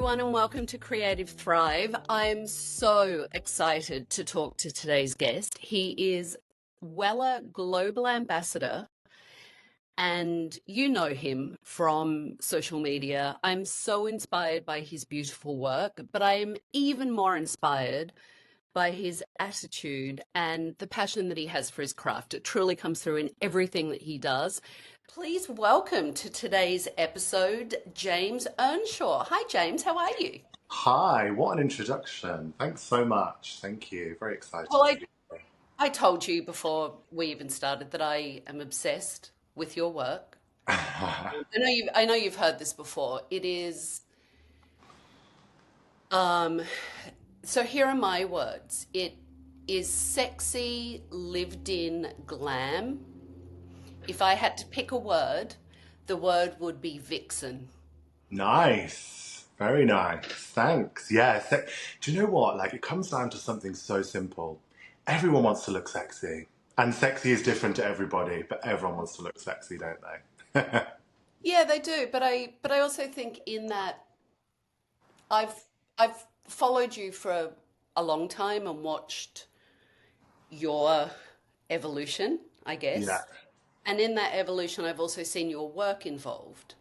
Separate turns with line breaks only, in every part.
everyone, and welcome to Creative Thrive. I'm so excited to talk to today's guest. He is Wella Global Ambassador, and you know him from social media. I'm so inspired by his beautiful work, but I am even more inspired by his attitude and the passion that he has for his craft. It truly comes through in everything that he does. Please welcome to today's episode, James Earnshaw. Hi, James. How are you?
Hi, what an introduction. Thanks so much. Thank you. Very excited
Well,
to be here.
I told you before we even started that I am obsessed with your work. I know you've heard this before. It is um so here are my words. It is sexy, lived in glam. If I had to pick a word, the word would be vixen.
Nice. Very nice. Thanks. Yeah. Do you know what? Like, it comes down to something so simple. Everyone wants to look sexy. And sexy is different to everybody, but everyone wants to look sexy, don't they?
Yeah, they do, but I also think in that I've I've followed you for a long time and watched your evolution, I
Yeah.
guess. And in that evolution, I've also seen your work involved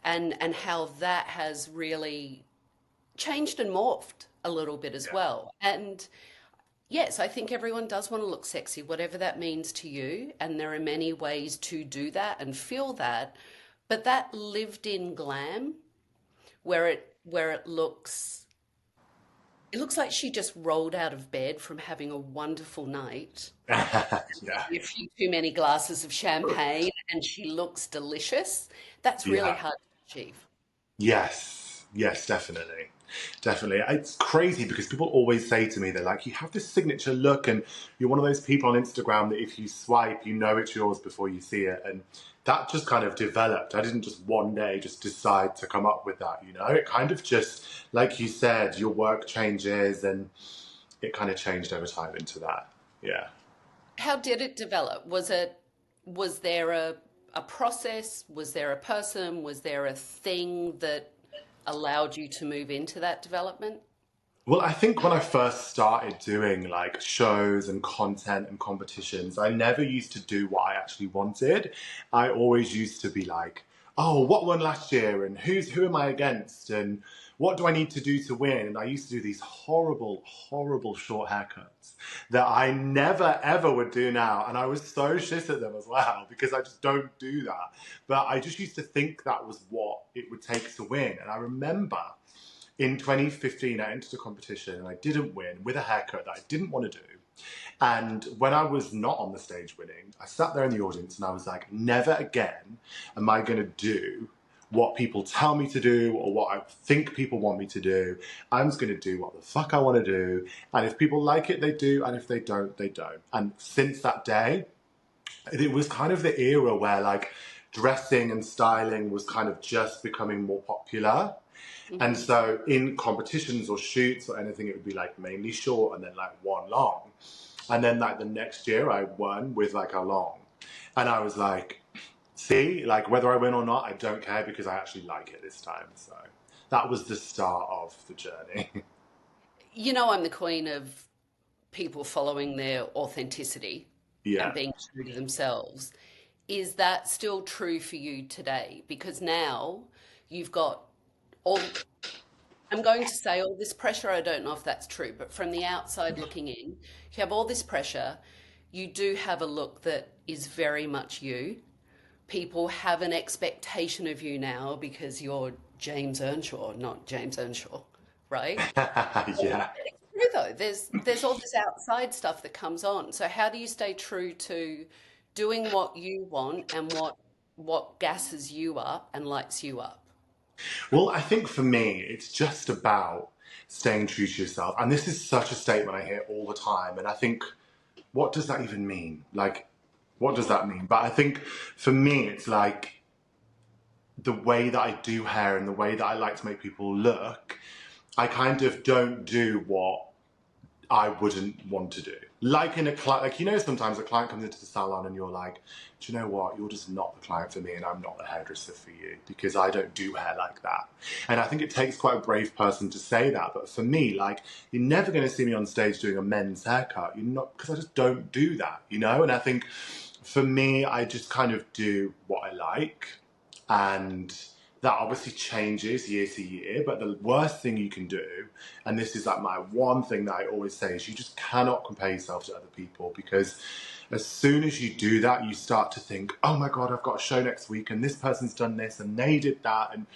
and how that has really changed and morphed a little bit as
Yeah.
well. And yes, I think everyone does want to look sexy, whatever that means to you. And there are many ways to do that and feel that. But that lived in glam, where it looks like she just rolled out of bed from having a wonderful night,
Yeah.
a few too many glasses of champagne, and she looks delicious. That's really
Yeah.
hard to achieve.
Yes, yes, definitely. Definitely. It's crazy because people always say to me, they're like, you have this signature look, and you're one of those people on Instagram that if you swipe, you know it's yours before you see it. And that just kind of developed. I didn't just one day just decide to come up with that, you know? It kind of just, like you said, your work changes, and it kind of changed over time into that. Yeah.
How did it develop? Was there a process? Was there a person? Was there a thing that allowed you to move into that development?
Well, I think when I first started doing like shows and content and competitions, I never used to do what I actually wanted. I always used to be like, oh, what won last year and who am I against and what do I need to do to win? And I used to do these horrible, horrible short haircuts that I never ever would do now. And I was so shit at them as well because I just don't do that. But I just used to think that was what it would take to win. And I remember in 2015, I entered a competition and I didn't win with a haircut that I didn't want to do. And when I was not on the stage winning, I sat there in the audience and I was like, never again am I going to do what people tell me to do or what I think people want me to do. I'm just going to do what the fuck I want to do. And if people like it, they do. And if they don't, they don't. And since that day, it was kind of the era where like dressing and styling was kind of just becoming more popular. And
Hmm.
so in competitions or shoots or anything, it would be like mainly short and then like one long. And then like the next year I won with like a long. And I was like, see, like whether I win or not, I don't care because I actually like it this time. So that was the start of the journey.
You know, I'm the queen of people following their authenticity and
Yeah.
being true to themselves. Is that still true for you today? Because now you've got all, I'm going to say all this pressure. I don't know if that's true, but from the outside looking in, you have all this pressure. You do have a look that is very much you. People have an expectation of you now because you're James Earnshaw, not James Earnshaw, right?
Yeah.
It's true though. There's all this outside stuff that comes on. So how do you stay true to doing what you want and what gasses you up and lights you up?
Well, I think for me, it's just about staying true to yourself. And this is such a statement I hear all the time. And I think, what does that even mean? Like, what does that mean? But I think for me, it's like the way that I do hair and the way that I like to make people look, I kind of don't do what I wouldn't want to do. Like in a client, like, you know, sometimes a client comes into the salon and you're like, do you know what? You're just not the client for me, and I'm not the hairdresser for you because I don't do hair like that. And I think it takes quite a brave person to say that. But for me, like, you're never going to see me on stage doing a men's haircut. You're not, because I just don't do that, you know? And I think for me, I just kind of do what I like. And that obviously changes year to year, but the worst thing you can do, and this is like my one thing that I always say, is you just cannot compare yourself to other people, because as soon as you do that, you start to think, oh my God, I've got a show next week and this person's done this and they did that, and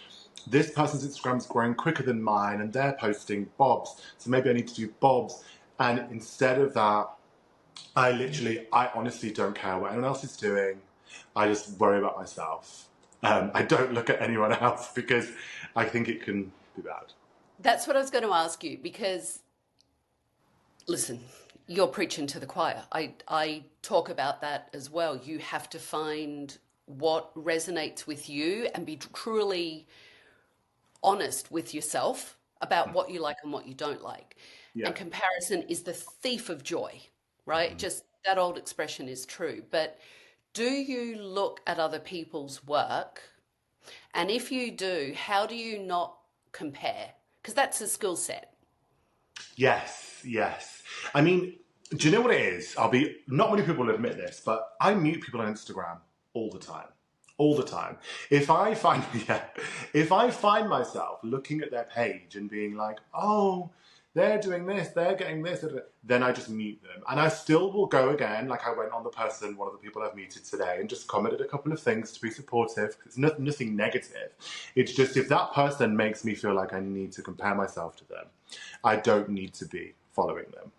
this person's Instagram's growing quicker than mine and they're posting bobs, so maybe I need to do bobs. And instead of that, I honestly don't care what anyone else is doing. I just worry about myself. I don't look at anyone else because I think it can be bad.
That's what I was going to ask you because, listen, you're preaching to the choir. I talk about that as well. You have to find what resonates with you and be truly honest with yourself about what you like and what you don't like.
Yeah.
And comparison is the thief of joy, right? Just that old expression is true. But do you look at other people's work? And if you do, how do you not compare? Because that's a skill set.
Yes, yes. I mean, do you know what it is? Not many people will admit this, but I mute people on Instagram all the time. All the time. If I find, yeah, if I find myself looking at their page and being like, oh, they're doing this, they're getting this, then I just mute them. And I still will go again, like I went on one of the people I've muted today, and just commented a couple of things to be supportive. It's nothing negative. It's just if that person makes me feel like I need to compare myself to them, I don't need to be following them.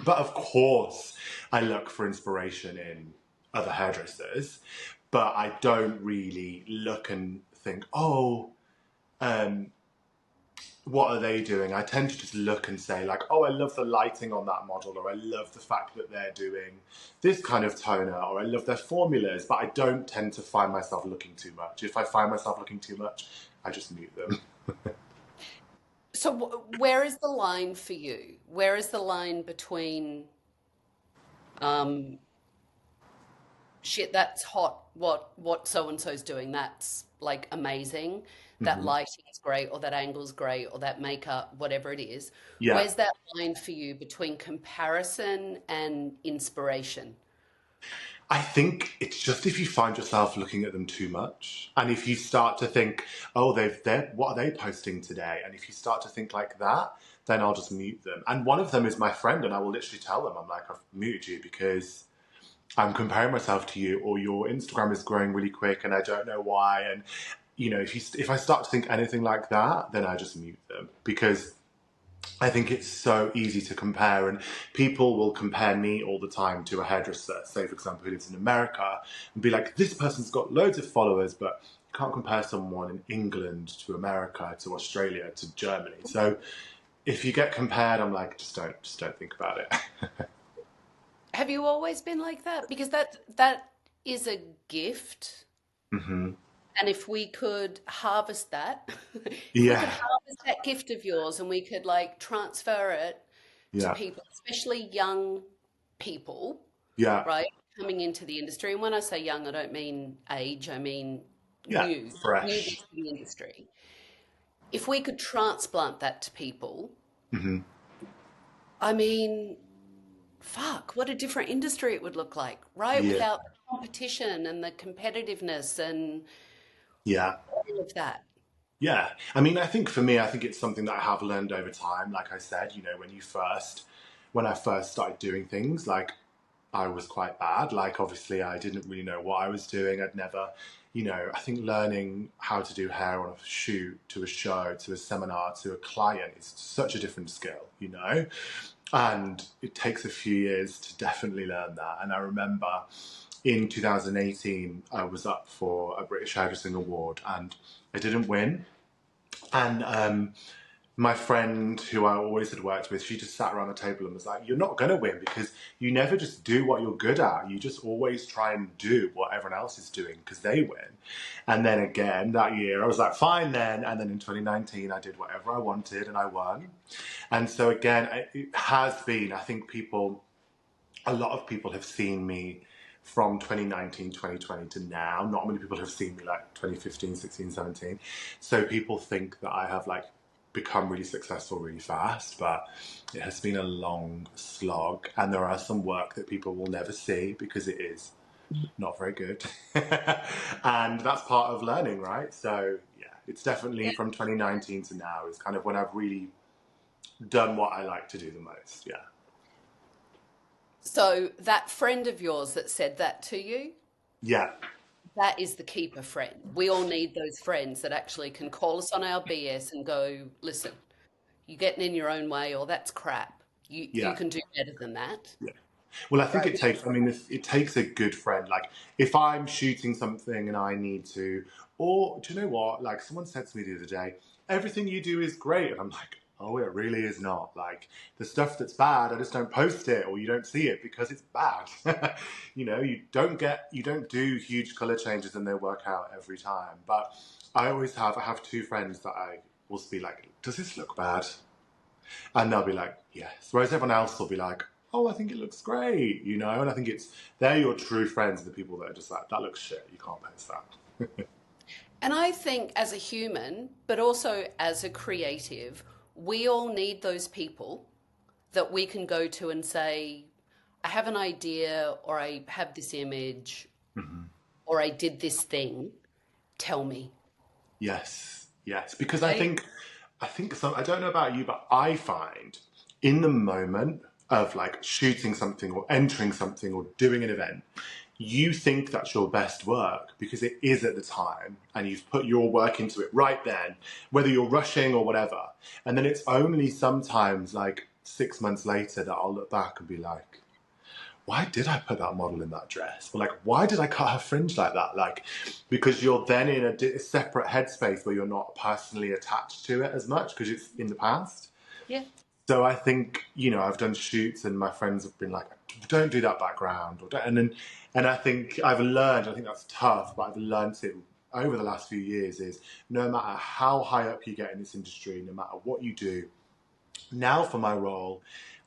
But of course, I look for inspiration in other hairdressers, but I don't really look and think, oh, what are they doing? I tend to just look and say like, oh, I love the lighting on that model, or I love the fact that they're doing this kind of toner, or I love their formulas, but I don't tend to find myself looking too much. If I find myself looking too much, I just mute them.
So where is the line for you? Where is the line between um, shit, that's hot, what so and so's doing, that's like amazing, that
Mhm.
lighting is great, or that angle's great, or that makeup, whatever it is.
Yeah.
Where's that line for you between comparison and inspiration?
I think it's just if you find yourself looking at them too much, and if you start to think, oh, they're what are they posting today? And if you start to think like that, then I'll just mute them. And one of them is my friend, and I will literally tell them, I'm like, I've muted you because I'm comparing myself to you, or your Instagram is growing really quick, and I don't know why. And you know, if I start to think anything like that, then I just mute them, because I think it's so easy to compare, and people will compare me all the time to a hairdresser, say for example, who lives in America, and be like, this person's got loads of followers, but you can't compare someone in England to America, to Australia, to Germany. So if you get compared, I'm like, just don't think about it.
Have you always been like that? Because that is a gift.
Hmm.
And if we could harvest that, if we could
Yeah,
harvest that gift of yours and we could like transfer it to
yeah,
people, especially young people,
yeah,
right, coming into the industry. And when I say young, I don't mean age, I mean
yeah,
newbies
fresh.
to the industry. If we could transplant that to people,
Hmm.
I mean, fuck, what a different industry it would look like, right?
Yeah,
Without the competition and the competitiveness and
yeah.
all of that.
Yeah, I mean, I think for me, I think it's something that I have learned over time. Like I said, you know, when I first started doing things, like I was quite bad. Like obviously, I didn't really know what I was doing. I'd never, you know, I think learning how to do hair on a shoot, to a show, to a seminar, to a client is such a different skill, you know, and it takes a few years to definitely learn that. And I remember in 2018, I was up for a British Hairdressing Award and I didn't win. And my friend, who I always had worked with, she just sat around the table and was like, you're not going to win because you never just do what you're good at. You just always try and do what everyone else is doing because they win. And then again, that year, I was like, fine then. And then in 2019, I did whatever I wanted and I won. And so again, it has been, I think people a lot of people have seen me from 2019, 2020 to now. Not many people have seen me like 2015, 16, 17. So people think that I have like become really successful really fast, but it has been a long slog. And there are some work that people will never see because it is not very good. And that's part of learning, right? So yeah, it's definitely from 2019 to now is kind of when I've really done what I like to do the most. Yeah.
So that friend of yours that said that to you,
Yeah.
that is the keeper friend. We all need those friends that actually can call us on our BS and go, listen, you're getting in your own way, or that's crap. You
Yeah.
can do better than that.
Yeah. Well, I think
Right.
it takes, I mean, it takes a good friend. Like, if I'm shooting something and I need to, or do you know what? Like, someone said to me the other day, everything you do is great. And I'm like, oh, it really is not. Like, the stuff that's bad, I just don't post it or you don't see it because it's bad. You know, you don't do huge color changes and they work out every time. But I have two friends that I will be like, does this look bad? And they'll be like, yes. Whereas everyone else will be like, oh, I think it looks great, you know? And I think they're your true friends, the people that are just like, that looks shit, you can't post that.
And I think as a human, but also as a creative, we all need those people that we can go to and say, I have an idea, or I have this image, or I did this thing. Tell me.
Yes, yes. Because
Right?
I think some, I don't know about you, but I find in the moment of like shooting something or entering something or doing an event, you think that's your best work because it is at the time and you've put your work into it right then, whether you're rushing or whatever. And then it's only sometimes like 6 months later that I'll look back and be like, why did I put that model in that dress? Or like, why did I cut her fringe like that? Like, because you're then in a separate headspace where you're not personally attached to it as much because it's in the past.
Yeah.
So I think, you know, I've done shoots and my friends have been like, don't do that background. Or don't, and I think I've learned, I think that's tough, but I've learned it over the last few years is no matter how high up you get in this industry, no matter what you do, now for my role,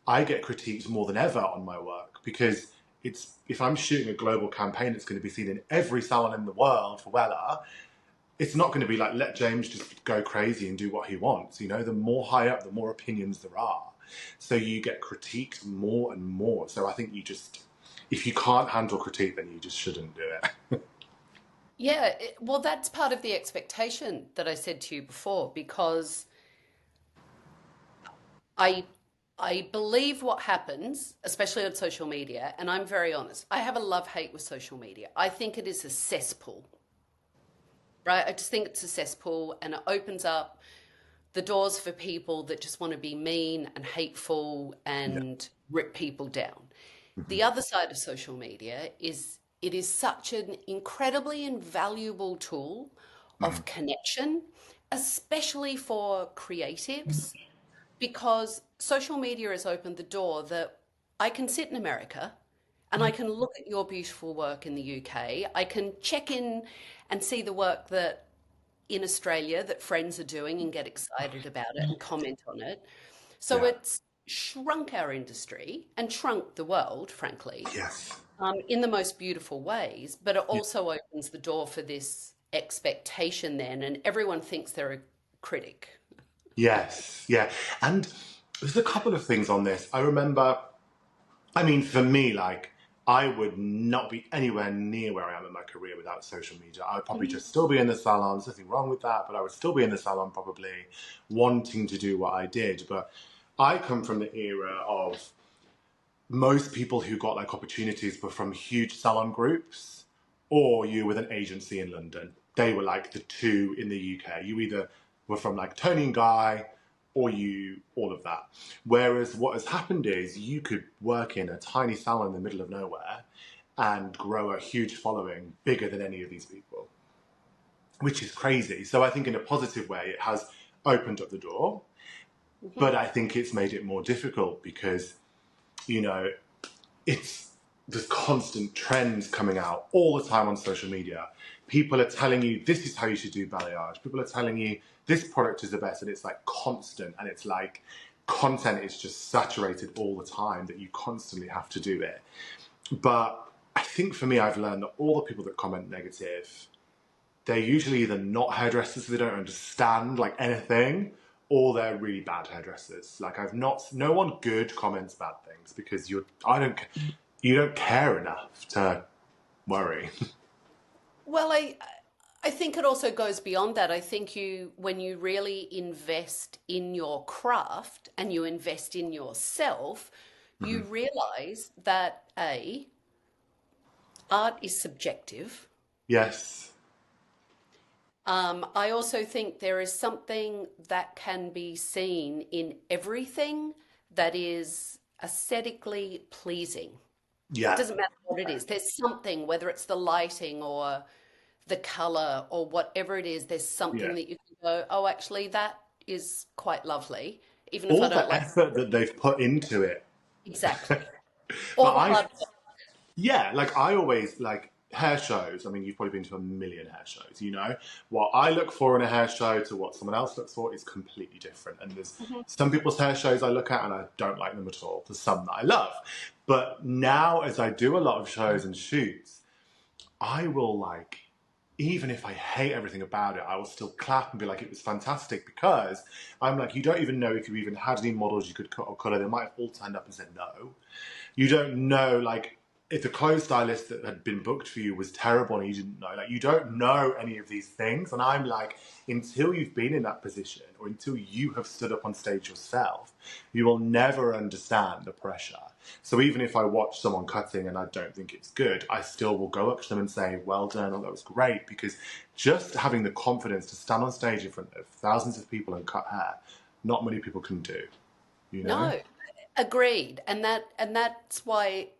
I get critiqued more than ever on my work because it's if I'm shooting a global campaign that's going to be seen in every salon in the world for Wella, it's not going to be like let James just go crazy and do what he wants. You know, the more high up, the more opinions there are. So you get critiqued more and more. So I think if you can't handle critique, then you just shouldn't do it.
Yeah. Well, that's part of the expectation that I said to you before, because I I believe what happens, especially on social media, and I'm very honest. I have a love-hate with social media. I think it is a cesspool, right? I just think it's a cesspool and it opens up the doors for people that just want to be mean and hateful
Yeah.
and rip people down.
Mhm.
The other side of social media is it is such an incredibly invaluable tool
Mhm.
of connection, especially for creatives, because social media has opened the door that I can sit in America and I can look at your beautiful work in the UK. I can check in and see the work that in Australia that friends are doing and get excited about it and comment on it. So
Yeah.
it's shrunk our industry and shrunk the world, frankly,
Yes.
in the most beautiful ways, but it
Yeah.
also opens the door for this expectation then, and everyone thinks they're a critic.
Yes. Yeah. And there's a couple of things on this. I remember I mean, for me, like, I would not be anywhere near where I am in my career without social media. I would probably
Mhm.
just still be in the salon. There's nothing wrong with that, but I would still be in the salon probably wanting to do what I did. But I come from the era of most people who got like opportunities were from huge salon groups or you with an agency in London. They were like the two in the UK. You either were from like Tony and Guy or you all of that. Whereas what has happened is you could work in a tiny salon in the middle of nowhere and grow a huge following bigger than any of these people, which is crazy. So I think in a positive way, it has opened up the door,
Mhm.
but I think it's made it more difficult because, you know, it's there's constant trends coming out all the time on social media. People are telling you this is how you should do balayage. People are telling you this product is the best, and it's like constant, and it's like content is just saturated all the time that you constantly have to do it. But I think for me, I've learned that all the people that comment negative, they're usually either not hairdressers, so they don't understand like anything, or they're really bad hairdressers. Like no one good comments bad things because you don't care enough to worry.
Well, I think it also goes beyond that. I think when you really invest in your craft and you invest in yourself, you realize that art is subjective.
Yes.
I also think there is something that can be seen in everything that is aesthetically pleasing. It
Yeah.
doesn't matter what it is. There's something, whether it's the lighting or the color or whatever it is, there's
Yeah.
something that you can go, oh, actually, that is quite lovely, even if I
All
don't
the
like
effort that they've put into it.
exactly.
But
All the hard work.
yeah, like I always like hair shows. I mean, you've probably been to a million hair shows, you know? What I look for in a hair show to what someone else looks for is completely different. And there's some people's hair shows I look at and I don't like them at all. There's some that I love. But now, as I do a lot of shows and shoots, I will like, even if I hate everything about it, I will still clap and be like, it was fantastic because I'm like, you don't even know if you even had any models you could cut or colour. They might have all turned up and said no. You don't know, like, if the clothes stylist that had been booked for you was terrible and you didn't know, like, you don't know any of these things. And I'm like, until you've been in that position or until you have stood up on stage yourself, you will never understand the pressure. So even if I watch someone cutting and I don't think it's good, I still will go up to them and say, well done, or that was great, because just having the confidence to stand on stage in front of thousands of people and cut hair, not many people can do, you know?
No, agreed. And that's why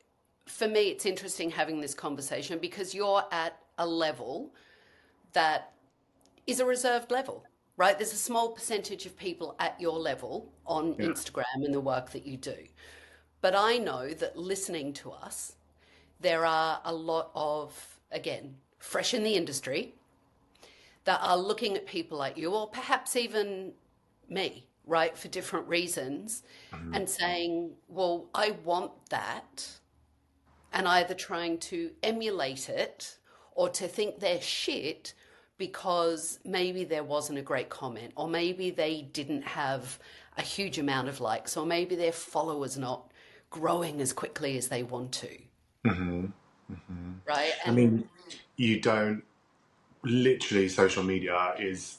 for me it's interesting having this conversation because you're at a level that is a reserved level, right? There's a small percentage of people at your level on
Yeah.
Instagram and the work that you do. But I know that listening to us, there are a lot of, again, fresh in the industry that are looking at people like you, or perhaps even me, right, for different reasons, and saying, well, I want that, and either trying to emulate it or to think they're shit because maybe there wasn't a great comment, or maybe they didn't have a huge amount of likes, or maybe their followers not growing as quickly as they want to, right?
I
And
mean, you don't, literally, social media is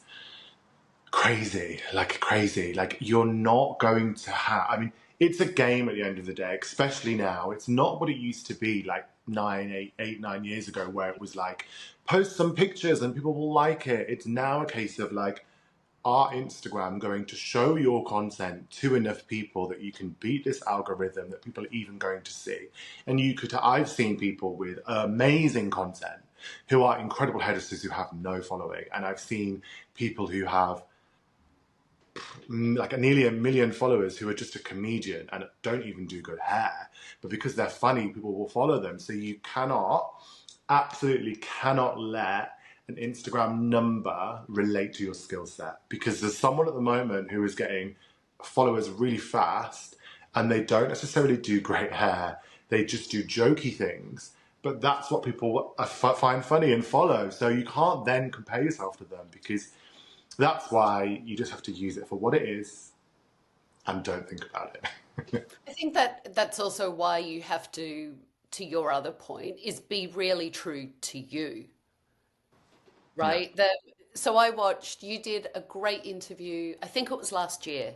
crazy. Like, you're not going to have, I mean, it's a game at the end of the day, especially now. It's not what it used to be like 9 years ago, where it was like, post some pictures and people will like it. It's now a case of like, are Instagram going to show your content to enough people that you can beat this algorithm that people are even going to see? And I've seen people with amazing content who are incredible hairdressers who have no following. And I've seen people who have like nearly 1 million followers who are just a comedian and don't even do good hair. But because they're funny, people will follow them. So you absolutely cannot let an Instagram number relate to your skill set, because there's someone at the moment who is getting followers really fast and they don't necessarily do great hair. They just do jokey things, but that's what people find funny and follow. So you can't then compare yourself to them, because that's why you just have to use it for what it is and don't think about it.
I think that that's also why you have to your other point, is be really true to you,
Yeah.
right? So I watched, you did a great interview, I think it was last year,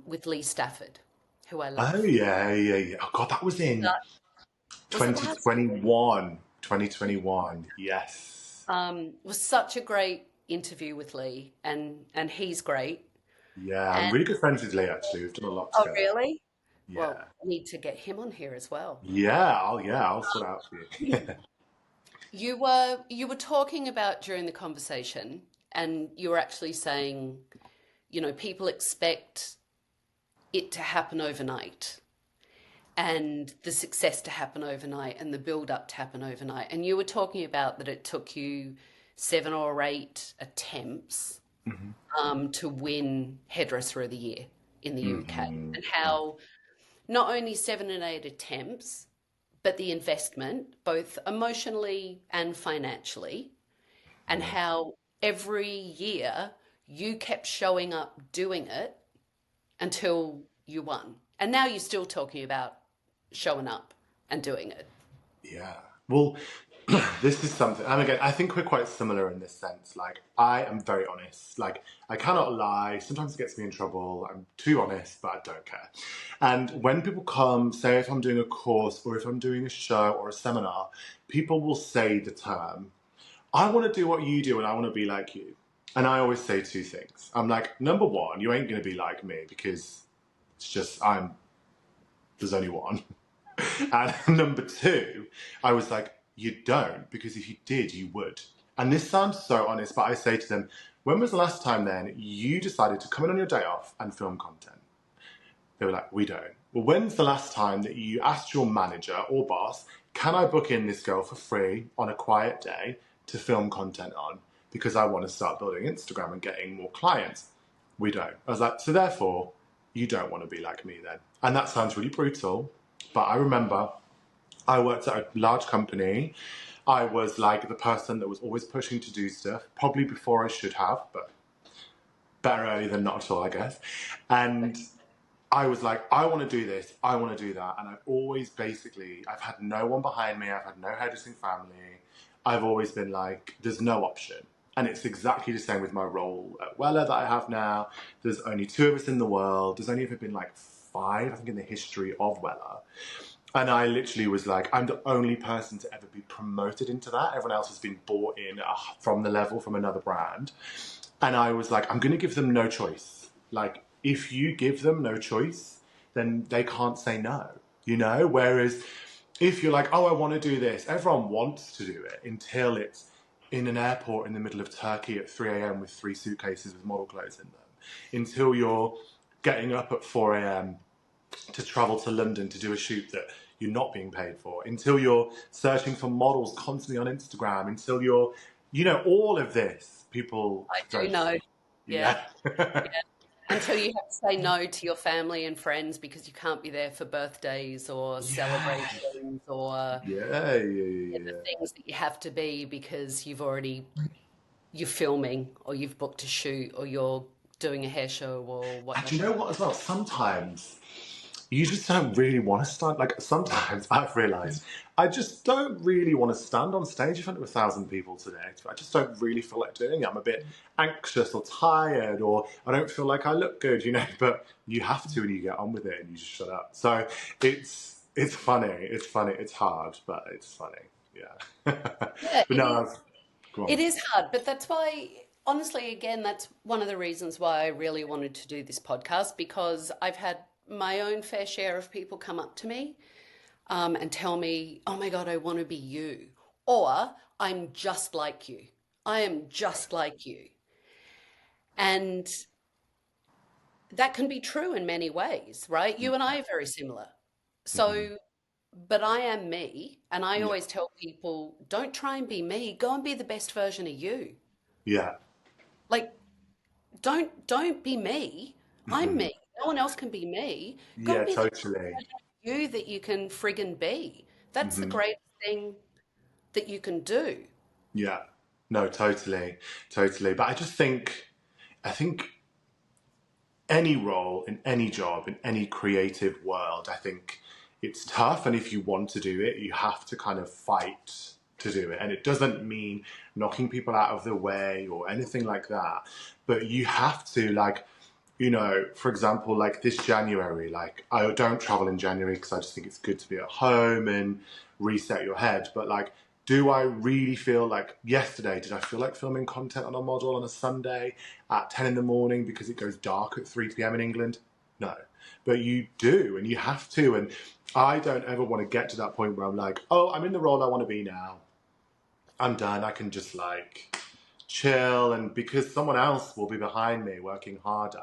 with Lee Stafford, who I
Oh,
love.
yeah. Oh, God, that was in
Was it last year?
2021. 2021, yes.
Was such a great interview with Lee, and he's great.
Yeah, I'm
And
really good friends with Lee, actually. We've done a lot
oh,
together.
really? Well,
Yeah.
I need to get him on here as well.
I'll sort it out for you.
You were talking about during the conversation, and you were actually saying, people expect it to happen overnight, and the success to happen overnight, and the build up to happen overnight. And you were talking about that it took you 7 or 8 attempts to win Hairdresser of the Year. in the UK,
Mm-hmm.
and how not only 7 and 8 attempts, but the investment, both emotionally and financially, and how every year you kept showing up doing it until you won. And now you're still talking about showing up and doing it.
Yeah. Well, this is something, and again, I think we're quite similar in this sense. Like, I am very honest. Like, I cannot lie. Sometimes it gets me in trouble. I'm too honest, but I don't care. And when people come, say if I'm doing a course or if I'm doing a show or a seminar, people will say the term, I want to do what you do and I want to be like you. And I always say two things. I'm like, number one, you ain't going to be like me because it's just, there's only one. And number two, I was like, you don't, because if you did, you would. And this sounds so honest, but I say to them, when was the last time then you decided to come in on your day off and film content? They were like, we don't. Well, when's the last time that you asked your manager or boss, can I book in this girl for free on a quiet day to film content on? Because I want to start building Instagram and getting more clients. We don't. I was like, so therefore, you don't want to be like me then. And that sounds really brutal, but I remember I worked at a large company. I was like the person that was always pushing to do stuff, probably before I should have, but better early than not at all, I guess. And I was like, I want to do this, I want to do that. And I've had no one behind me, I've had no hairdressing family. I've always been like, there's no option. And it's exactly the same with my role at Weller that I have now. There's only 2 of us in the world. There's only ever been like 5, I think, in the history of Weller. And I literally was like, I'm the only person to ever be promoted into that. Everyone else has been bought in from the level from another brand. And I was like, I'm going to give them no choice. Like, if you give them no choice, then they can't say no, you know? Whereas if you're like, oh, I want to do this, everyone wants to do it until it's in an airport in the middle of Turkey at 3 a.m. with 3 suitcases with model clothes in them. Until you're getting up at 4 a.m. to travel to London to do a shoot that you're not being paid for, until you're searching for models constantly on Instagram, until you're, you know, all of this, people
I do
don't.
know. Yeah.
Yeah.
Yeah. Until you have to say no to your family and friends because you can't be there for birthdays or
Yeah.
celebrations or
Yeah,
the things that you have to be because you're filming or you've booked a shoot or you're doing a hair show or
And do you
whatever.
know what as well? Sometimes you just don't really want to stand. Like, sometimes I've realised I just don't really want to stand on stage in front of 1,000 people today. I just don't really feel like doing it. I'm a bit anxious or tired, or I don't feel like I look good, you know. But you have to, and you get on with it, and you just shut up. So it's funny. It's funny. It's hard, but it's funny. Yeah.
Yeah,
But
it
no,
is.
go
It
on.
is hard, but that's why, honestly, again, that's one of the reasons why I really wanted to do this podcast because I've had my own fair share of people come up to me and tell me, oh my God, I want to be you. Or I'm just like you. I am just like you. And that can be true in many ways, right? You and I are very similar.
Hmm.
So, but I am me. And I
Yeah.
always tell people, don't try and be me. Go and be the best version of you.
Yeah.
Like, don't be me. I'm
Hmm.
me. No one else can be me. Go and
Yeah.
be the
Totally.
you that you can friggin' be. That's the
Hmm.
greatest thing that you can do.
Yeah. No, totally, totally. But I think any role in any job in any creative world, I think it's tough. And if you want to do it, you have to kind of fight to do it. And it doesn't mean knocking people out of the way or anything like that. But you have to, like, you know, for example, like this January, like I don't travel in January because I just think it's good to be at home and reset your head. But like, do I really feel like yesterday, did I feel like filming content on a model on a Sunday at 10 in the morning because it goes dark at 3 p.m. in England? No. But you do, and you have to. And I don't ever want to get to that point where I'm like, oh, I'm in the role I want to be now. I'm done. I can just like chill, and because someone else will be behind me working harder.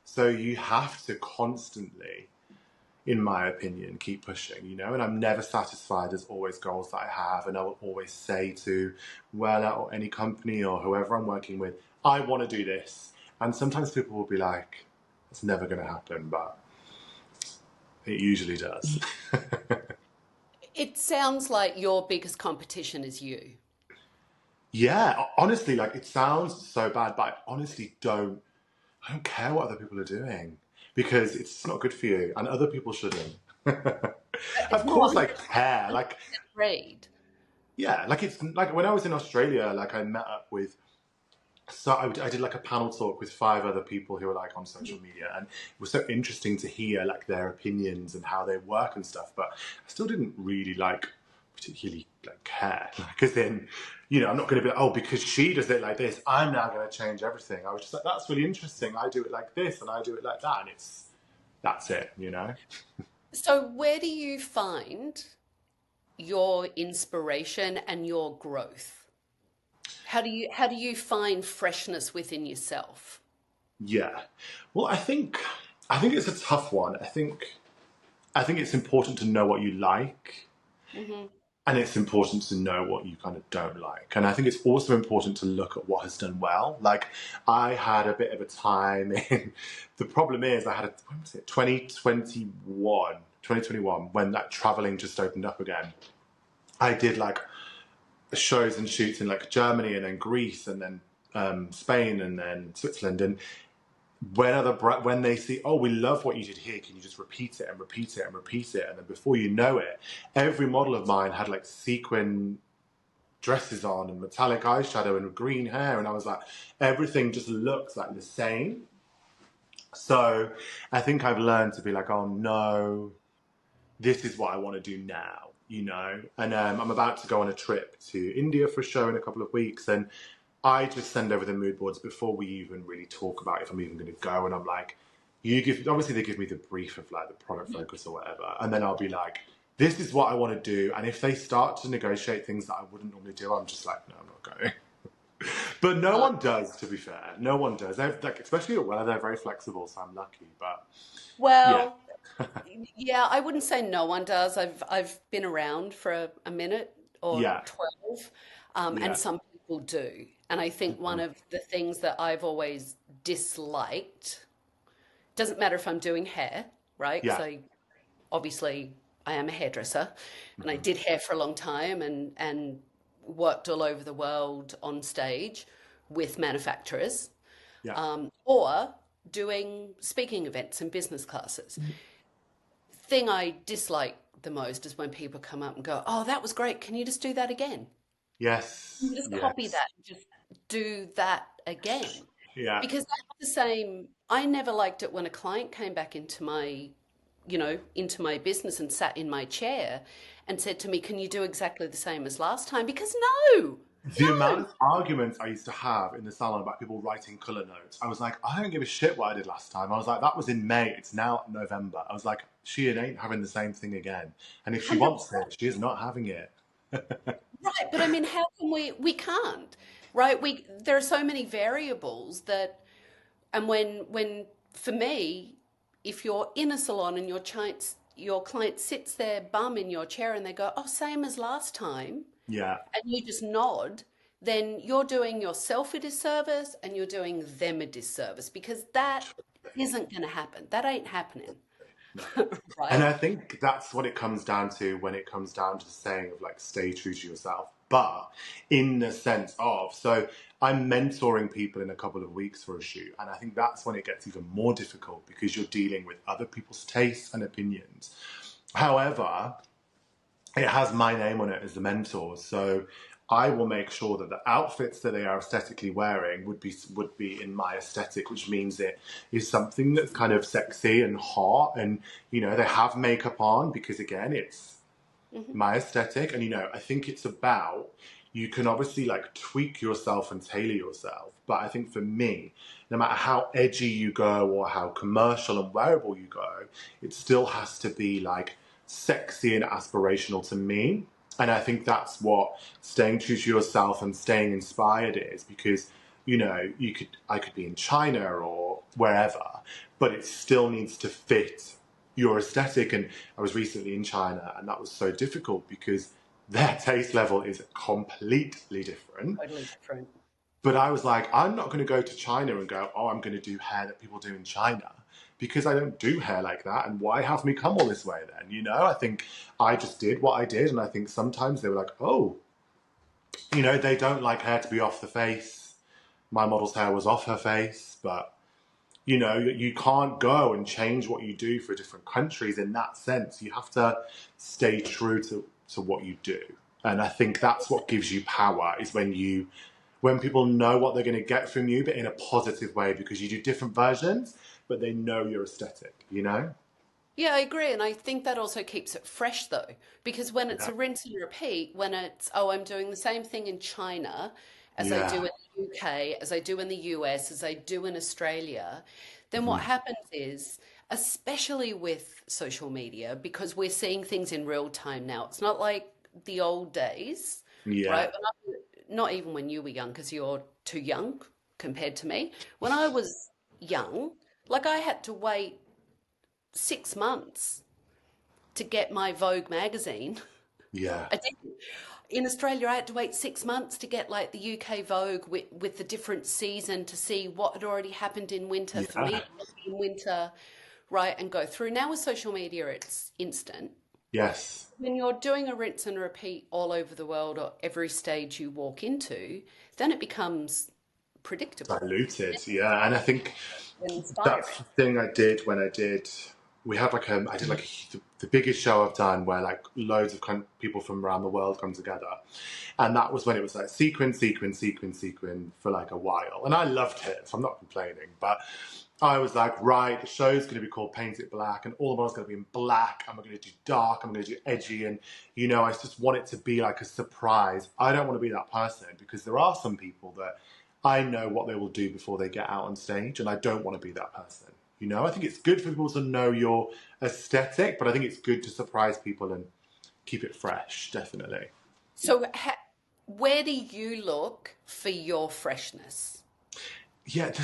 So you have to constantly, in my opinion, keep pushing, you know, and I'm never satisfied. There's always goals that I have, and I will always say to Wella or any company or whoever I'm working with, I want to do this. And sometimes people will be like, it's never going to happen, but it usually does.
It sounds like your biggest competition is you.
Yeah, honestly, like it sounds so bad, but I don't care what other people are doing because it's not good for you and other people shouldn't. Of
No,
course, like
100%
care, like,
agreed.
yeah, like it's like when I was in Australia, like I met up with, so I did like a panel talk with 5 other people who are like on social media, and it was so interesting to hear like their opinions and how they work and stuff. But I still didn't really like particularly like care, because then, I'm not going to be like, oh, because she does it like this, I'm now going to change everything. I was just like, that's really interesting. I do it like this, and I do it like that, and that's it.
So, where do you find your inspiration and your growth? How do you find freshness within yourself?
Yeah. Well, I think it's a tough one. I think it's important to know what you like,
Hmm.
and it's important to know what you kind of don't like. And I think it's also important to look at what has done well. Like, I had a bit of a time in, the problem is when was it? 2021, when that traveling just opened up again. I did like shows and shoots in like Germany and then Greece and then Spain and then Switzerland. And when they see, oh, we love what you did here, can you just repeat it and repeat it and repeat it? And then before you know it, every model of mine had like sequin dresses on and metallic eyeshadow and green hair, and I was like, everything just looks like the same. So I think I've learned to be like, oh no, this is what I want to do now. And I'm about to go on a trip to India for a show in a couple of weeks, and I just send over the mood boards before we even really talk about if I'm even going to go. And I'm like, obviously they give me the brief of like the product focus or whatever. And then I'll be like, this is what I want to do. And if they start to negotiate things that I wouldn't normally do, I'm just like, no, I'm not going. But no
Uh,
one does, to be fair. No one does. Like, especially at Weller, they're very flexible, so I'm lucky. But yeah,
well, yeah, I wouldn't say no one does. I've been around for a minute or
yeah,
12, and
yeah,
some people do. And I think one of the things that I've always disliked, doesn't matter if I'm doing hair, right? Because
yeah.
obviously I am a hairdresser, and I
Mhm.
did hair for a long time and worked all over the world on stage with manufacturers,
Yeah.
or doing speaking events and business classes. Thing I dislike the most is when people come up and go, "Oh, that was great. Can you just do that again? Can
Yes,
you just copy
yes.
that and just do that again?"
Yeah,
Because that's the same. I never liked it when a client came back into my business and sat in my chair and said to me, "Can you do exactly the same as last time?" Because no,
the amount
no,
of arguments I used to have in the salon about people writing colour notes, I was like, I don't give a shit what I did last time. I was like, that was in May, it's now November. I was like, she ain't having the same thing again. And if she wants
100%.
it, she is not having it.
Right, but I mean, how can we can't, right? There are so many variables that, and when for me, if you're in a salon and your client sits their bum in your chair and they go, "Oh, same as last time,"
Yeah,
and you just nod, then you're doing yourself a disservice and you're doing them a disservice, because that isn't going to happen. That ain't happening,
no. And
right?
I think that's what it comes down to when it comes down to the saying of like, stay true to yourself. But in the sense of, so I'm mentoring people in a couple of weeks for a shoot. And I think that's when it gets even more difficult because you're dealing with other people's tastes and opinions. However, it has my name on it as the mentor. So I will make sure that the outfits that they are aesthetically wearing would be in my aesthetic, which means it is something that's kind of sexy and hot, and they have makeup on because again, it's
Hmm.
my aesthetic. And I think it's about, you can obviously like tweak yourself and tailor yourself, but I think for me, no matter how edgy you go or how commercial and wearable you go, it still has to be like sexy and aspirational to me. And I think that's what staying true to yourself and staying inspired is, because I could be in China or wherever, but it still needs to fit your aesthetic. And I was recently in China, and that was so difficult because their taste level is completely different.
Totally different.
But I was like, I'm not going to go to China and go, oh, I'm going to do hair that people do in China. because I don't do hair like that. And why have me come all this way then? You know, I think I just did what I did. And I think sometimes they were like, oh, you know, they don't like hair to be off the face. My model's hair was off her face, but you know, you can't go and change what you do for different countries in that sense. You have to stay true to what you do. And I think that's what gives you power is when people know what they're going to get from you, but in a positive way, because you do different versions, but they know your aesthetic, you know?
Yeah, I agree. And I think that also keeps it fresh though, because when it's
Yeah.
a rinse and repeat, when it's, oh, I'm doing the same thing in China as I do
Yeah.
in the UK, as I do in the US, as I do in Australia, then what
Mhm.
happens is, especially with social media, because we're seeing things in real time now, it's not like the old days,
Yeah.
right? Not even when you were young, because you're too young compared to me. When I was young, like I had to wait 6 months to get my Vogue magazine.
Yeah.
I did. In Australia, I had to wait 6 months to get like the UK Vogue with the different season to see what had already happened in winter for me
Yeah.
to look in winter, right, and go through. Now with social media, it's instant.
Yes.
When you're doing a rinse and repeat all over the world or every stage you walk into, then it becomes predictable
Diluted. Yeah. And I think
and inspiring.
that's the thing I did when I did. We had like I did like the biggest show I've done where like loads of people from around the world come together, and that was when it was like sequin, sequin, sequin, sequin for like a while, and I loved it, so I'm not complaining. But I was like, right, the show's going to be called Paint It Black, and all the models going to be in black, and we're going to do dark, and we're going to do edgy, and you know, I just want it to be like a surprise. I don't want to be that person because there are some people that I know what they will do before they get out on stage, and I don't want to be that person. You know, I think it's good for people to know your aesthetic, but I think it's good to surprise people and keep it fresh, definitely.
So, where do you look for your freshness?
Yeah, do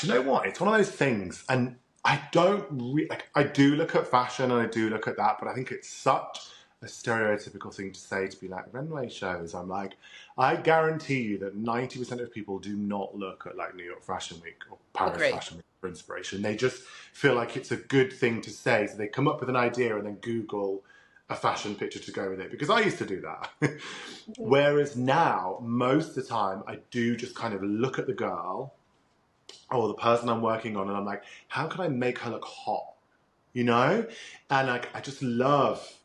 you know what? It's one of those things, and I don't like. I do look at fashion and I do look at that, but I think it's such a stereotypical thing to say to be like runway shows. I'm like, I guarantee you that 90% of people do not look at like New York Fashion Week or Paris
Agree.
Fashion Week for inspiration. They just feel like it's a good thing to say, so they come up with an idea and then Google a fashion picture to go with it. Because I used to do that.
Mhm.
Whereas now, most of the time, I do just kind of look at the girl or the person I'm working on, and I'm like, how can I make her look hot? You know? And like, I just love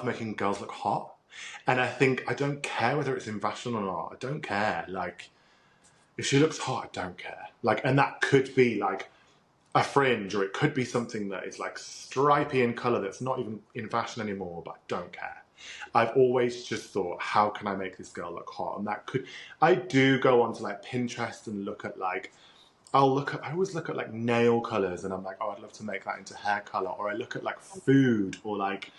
making girls look hot. And I think I don't care whether it's in fashion or not. I don't care. Like, if she looks hot, I don't care. Like, and that could be like a fringe, or it could be something that is like stripy in color that's not even in fashion anymore, but I don't care. I've always just thought, how can I make this girl look hot? And that could, I do go onto like Pinterest and look at like, I always look at like nail colors and I'm like, oh, I'd love to make that into hair color. Or I look at like food or like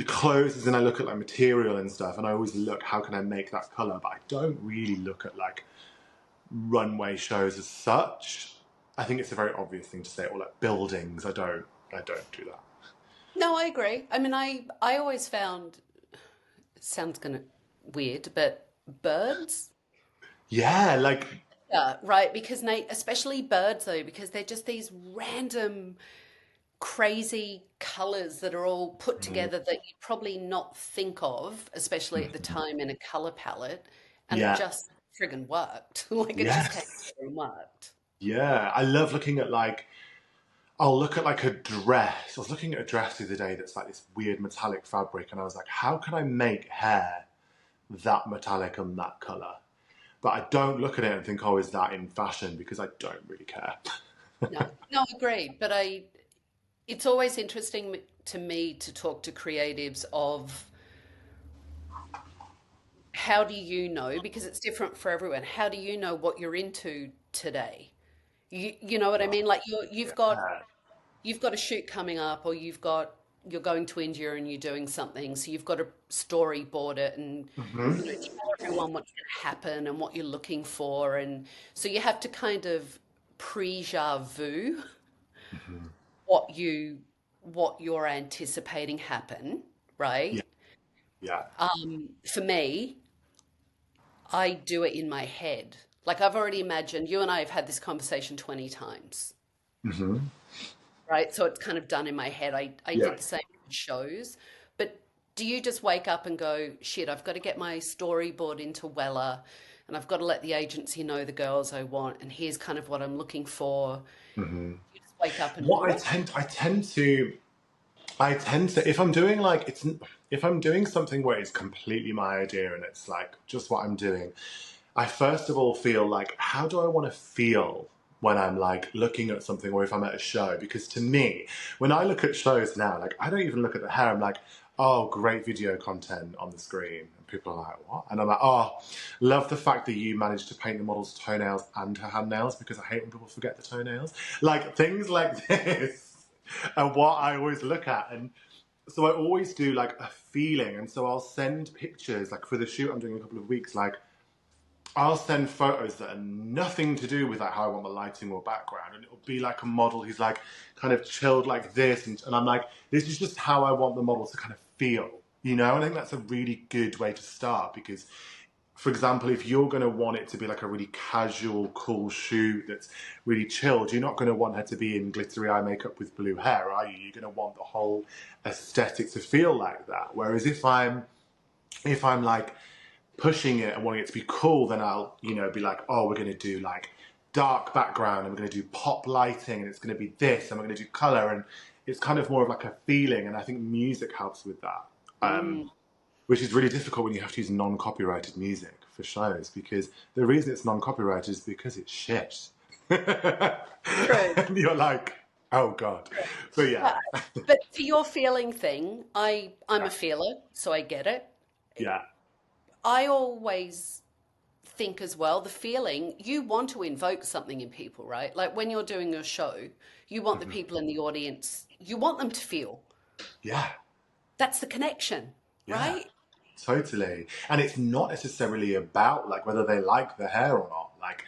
clothes and I look at like material and stuff. And I always look, how can I make that color? But I don't really look at like runway shows as such. I think it's a very obvious thing to say, or like buildings. I don't do that.
No, I agree. I mean, I always found it sounds kind of weird, but birds,
Yeah, like,
yeah, right? Because especially birds though, because they're just these random, crazy colors that are all put
mhm,
together that you'd probably not think of, especially at the
mhm.
time in a color palette, and it
Yeah,
just friggin' worked. Like it just came
yes,
together and worked.
yeah. I love looking at like, I'll look at like a dress. I was looking at a dress the other day that's like this weird metallic fabric, and I was like, how can I make hair that metallic and that color? But I don't look at it and think, oh, is that in fashion? Because I don't really care.
No, no, agreed. But it's always interesting to me to talk to creatives of how do you know, because it's different for everyone. How do you know what you're into today? You know what I mean? Like
Yeah.
you've got a shoot coming up, or you're going to India and you're doing something, so you've got to storyboard it and
Hmm.
tell everyone what's going to happen and what you're looking for, and so you have to kind of pre-ja vu
Hmm.
what you're anticipating happen,
Yeah,
right?
yeah,
For me, I do it in my head. Like I've already imagined, you and I have had this conversation 20 times.
Hmm.
right? So it's kind of done in my head. I
Yeah.
did the same with shows, but do you just wake up and go, shit, I've got to get my storyboard into Weller and I've got to let the agency know the girls I want and here's kind of what I'm looking for.
Hmm.
You just wake up and
What
do it?
I tend to, if I'm doing like, if I'm doing something where it's completely my idea and it's like just what I'm doing, I first of all feel like, how do I want to feel when I'm like looking at something or if I'm at a show? Because to me, when I look at shows now, like I don't even look at the hair. I'm like, oh, great video content on the screen. And people are like, what? And I'm like, oh, love the fact that you managed to paint the model's toenails and her hand nails because I hate when people forget the toenails. Like things like this are what I always look at. And so I always do like a feeling. And so I'll send pictures, like for the shoot I'm doing in a couple of weeks, like I'll send photos that are nothing to do with like how I want the lighting or background, and it'll be like a model who's like kind of chilled like this, and I'm like, this is just how I want the model to kind of feel, you know. And I think that's a really good way to start because, for example, if you're going to want it to be like a really casual, cool shoot that's really chilled, you're not going to want her to be in glittery eye makeup with blue hair, are you? You're going to want the whole aesthetic to feel like that. Whereas if I'm like pushing it and wanting it to be cool, then I'll, be like, oh, we're going to do like dark background and we're going to do pop lighting and it's going to be this and we're going to do color. And it's kind of more of like a feeling. And I think music helps with that,
Mm,
which is really difficult when you have to use non-copyrighted music for shows because the reason it's non-copyrighted is because it's shit.
true.
And you're like, oh God. But yeah,
But, but for your feeling thing, I'm a
yeah,
feeler, so I get it.
yeah.
I always think as well, the feeling, you want to invoke something in people, right? Like when you're doing your show, you want the
Mhm.
people in the audience, you want them to feel.
Yeah,
That's the connection,
yeah.
right?
Totally. And it's not necessarily about like whether they like the hair or not. Like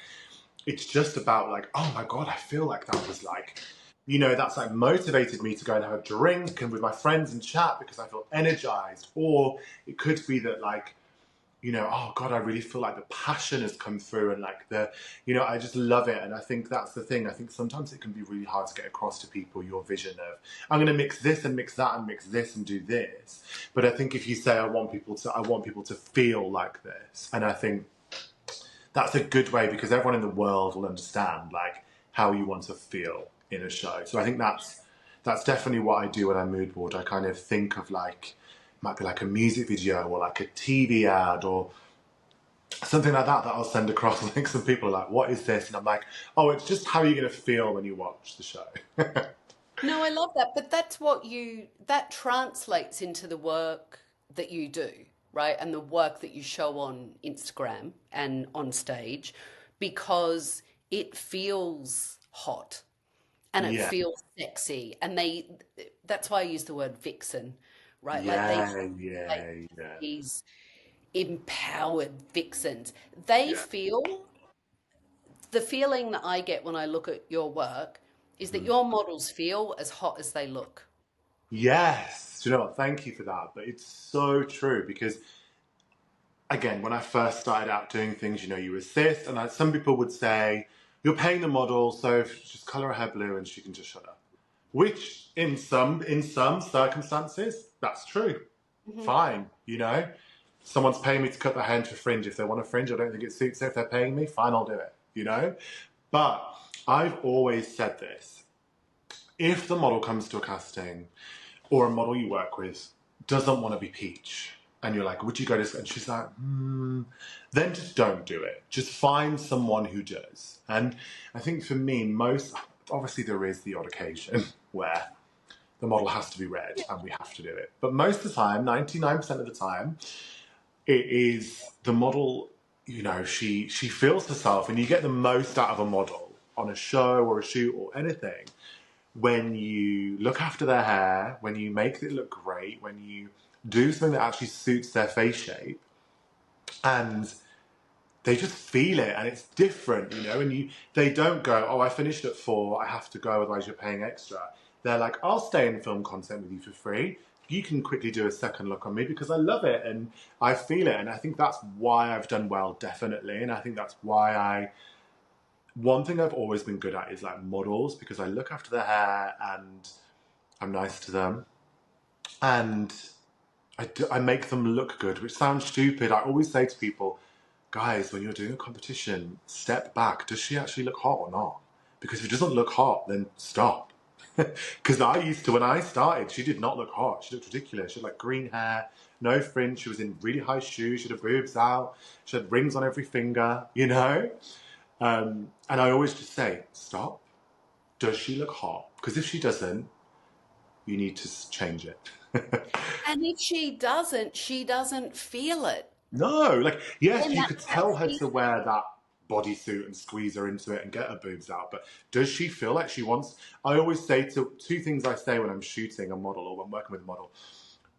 it's just about like, oh my God, I feel like that was like, that's like motivated me to go and have a drink and with my friends and chat because I feel energized. Or it could be that like, oh God, I really feel like the passion has come through and like I just love it. And I think that's the thing. I think sometimes it can be really hard to get across to people your vision of, I'm going to mix this and mix that and mix this and do this. But I think if you say, I want people to feel like this. And I think that's a good way because everyone in the world will understand like how you want to feel in a show. So I think that's definitely what I do when I mood board. I kind of think of like, might be like a music video or like a TV ad or something like that I'll send across. Like some people are like, what is this? And I'm like, oh, it's just how you're going to feel when you watch the show.
No, I love that. But that translates into the work that you do, right? And the work that you show on Instagram and on stage because it feels hot and it
Yeah,
feels sexy. And that's why I use the word vixen, right? Like they
yeah,
like
yeah, yeah,
these empowered vixens. They
yeah.
feel the feeling that I get when I look at your work is that
Mhm.
your models feel as hot as they look.
Yes. Do you know what? Thank you for that. But it's so true because again, when I first started out doing things, you assist, and some people would say, "You're paying the model, so just color her hair blue, and she can just shut up." Which, in some circumstances, that's true.
Hmm.
Fine, someone's paying me to cut their hair into a fringe. If they want a fringe, I don't think it suits it. If they're paying me, fine, I'll do it. But I've always said this: if the model comes to a casting or a model you work with doesn't want to be Peach, and you're like, would you go to this? And she's like, then just don't do it. Just find someone who does. And I think for me, obviously there is the odd occasion where the model has to be red and we have to do it. But most of the time, 99% of the time, it is the model, she feels herself and you get the most out of a model on a show or a shoot or anything when you look after their hair, when you make it look great, when you do something that actually suits their face shape, and they just feel it, and it's different, and they don't go, oh, I finished at 4, I have to go, otherwise you're paying extra. They're like, I'll stay in film content with you for free. You can quickly do a second look on me because I love it and I feel it, and I think that's why I've done well, definitely, and I think that's why one thing I've always been good at is like models, because I look after their hair and I'm nice to them. And I make them look good, which sounds stupid. I always say to people, guys, when you're doing a competition, step back. Does she actually look hot or not? Because if it doesn't look hot, then stop. Because I used to, when I started, she did not look hot. She looked ridiculous. She had like green hair, no fringe. She was in really high shoes. She had her boobs out. She had rings on every finger, you know? And I always just say, stop. Does she look hot? Because if she doesn't, you need to change it.
And if she doesn't feel it.
No, like, yes,
Then
you could tell
that's
her
the
to wear that bodysuit and squeeze her into it and get her boobs out, but does she feel like she wants? I always say two things I say when I'm shooting a model or when I'm working with a model.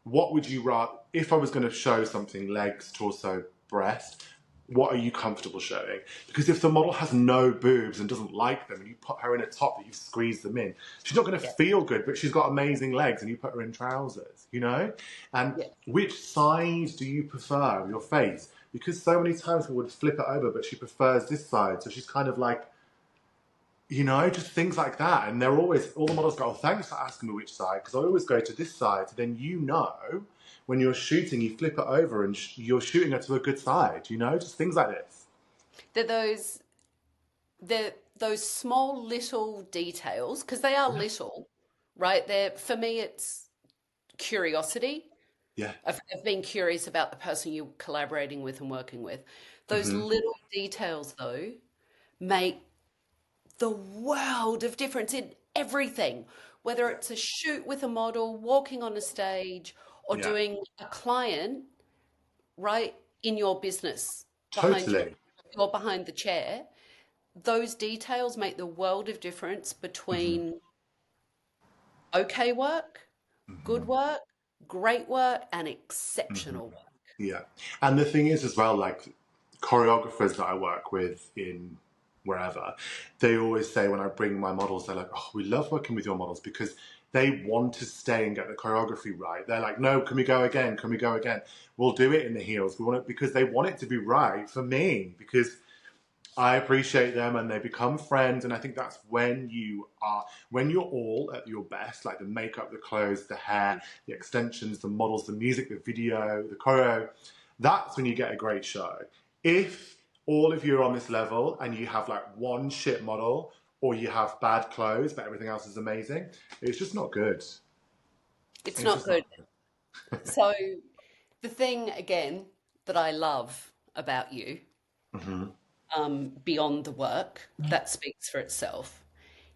What would you rather, if I was going to show something, legs, torso, breast, what are you comfortable showing? Because if the model has no boobs and doesn't like them, and you put her in a top that you've squeezed them in, she's not going to
yeah,
feel good, but she's got amazing legs and you put her in trousers, you know? And
yeah.
which side do you prefer of your face? Because so many times we would flip it over, but she prefers this side. So she's kind of like, you know, just things like that. And they're always, all the models go, oh, thanks for asking me which side, because I always go to this side. So then, you know, when you're shooting, you flip it over and you're shooting her to a good side, you know, just things like this.
They're those small little details, because they are little, right? They're, for me, it's curiosity.
Yeah.
Of being curious about the person you're collaborating with and working with. Those
Hmm.
little details, though, make the world of difference in everything, whether
Yeah.
it's a shoot with a model, walking on a stage, or
Yeah.
doing a client right in your business behind you,
Totally.
you're behind the chair. Those details make the world of difference
Hmm.
between okay work, good work, great work, and
Hmm.
exceptional work.
Yeah. And the thing is as well, like choreographers that I work with in wherever, they always say when I bring my models, they're like, oh, we love working with your models because they want to stay and get the choreography right. They're like, no, can we go again? Can we go again? We'll do it in the heels. We want it because they want it to be right for me, because I appreciate them and they become friends. And I think that's when you're all at your best, like the makeup, the clothes, the hair, the extensions, the models, the music, the video, the choreo, that's when you get a great show. If all of you are on this level and you have like one shit model or you have bad clothes, but everything else is amazing, it's just not good.
It's
It's
not
just not
good. So, the thing again that I love about you,
good. Hmm.
beyond the work that speaks for itself,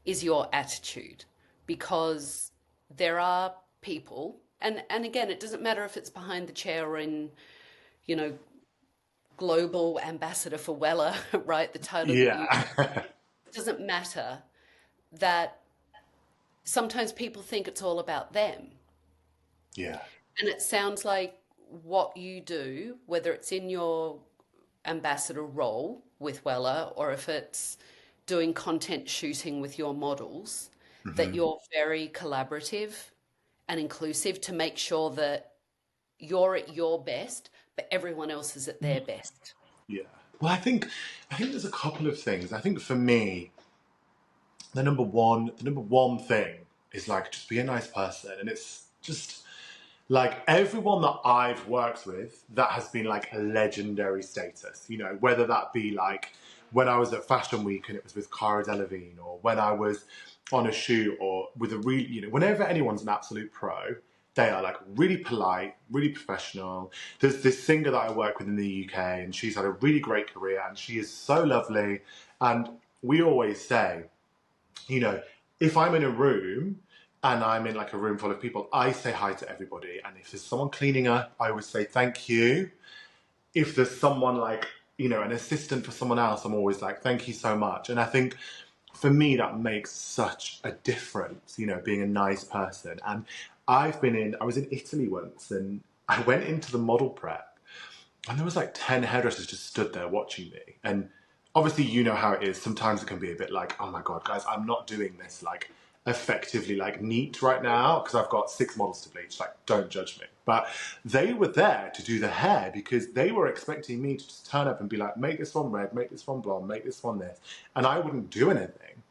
is your attitude. Because there are people, and again, it doesn't matter if it's behind the chair or in, you know, global ambassador for Weller, right? The title that you,
Yeah.
it doesn't matter that sometimes people think it's all about them.
Yeah.
And it sounds like what you do, whether it's in your ambassador role with Weller or if it's doing content shooting with your models, that
Hmm.
you're very collaborative and inclusive to make sure that you're at your best, but everyone else is at their best.
Yeah. Well, I think there's a couple of things. I think for me, the number one thing is like just be a nice person, and it's just like everyone that I've worked with that has been like a legendary status. You know, whether that be like when I was at Fashion Week and it was with Cara Delevingne, or when I was on a shoot, or with a really, you know, whenever anyone's an absolute pro, they are like really polite, really professional. There's this singer that I work with in the UK, and she's had a really great career, and she is so lovely. And we always say, you know, if I'm in a room and I'm in like a room full of people, I say hi to everybody. And if there's someone cleaning up, I always say thank you. If there's someone like, you know, an assistant for someone else, I'm always like, thank you so much. And I think for me, that makes such a difference, you know, being a nice person. And I was in Italy once and I went into the model prep and there was like 10 hairdressers just stood there watching me. And obviously, you know how it is. Sometimes it can be a bit like, oh my God, guys, I'm not doing this like effectively like neat right now because I've got 6 models to bleach. Like, don't judge me. But they were there to do the hair because they were expecting me to just turn up and be like, make this one red, make this one blonde, make this one this. And I wouldn't do anything.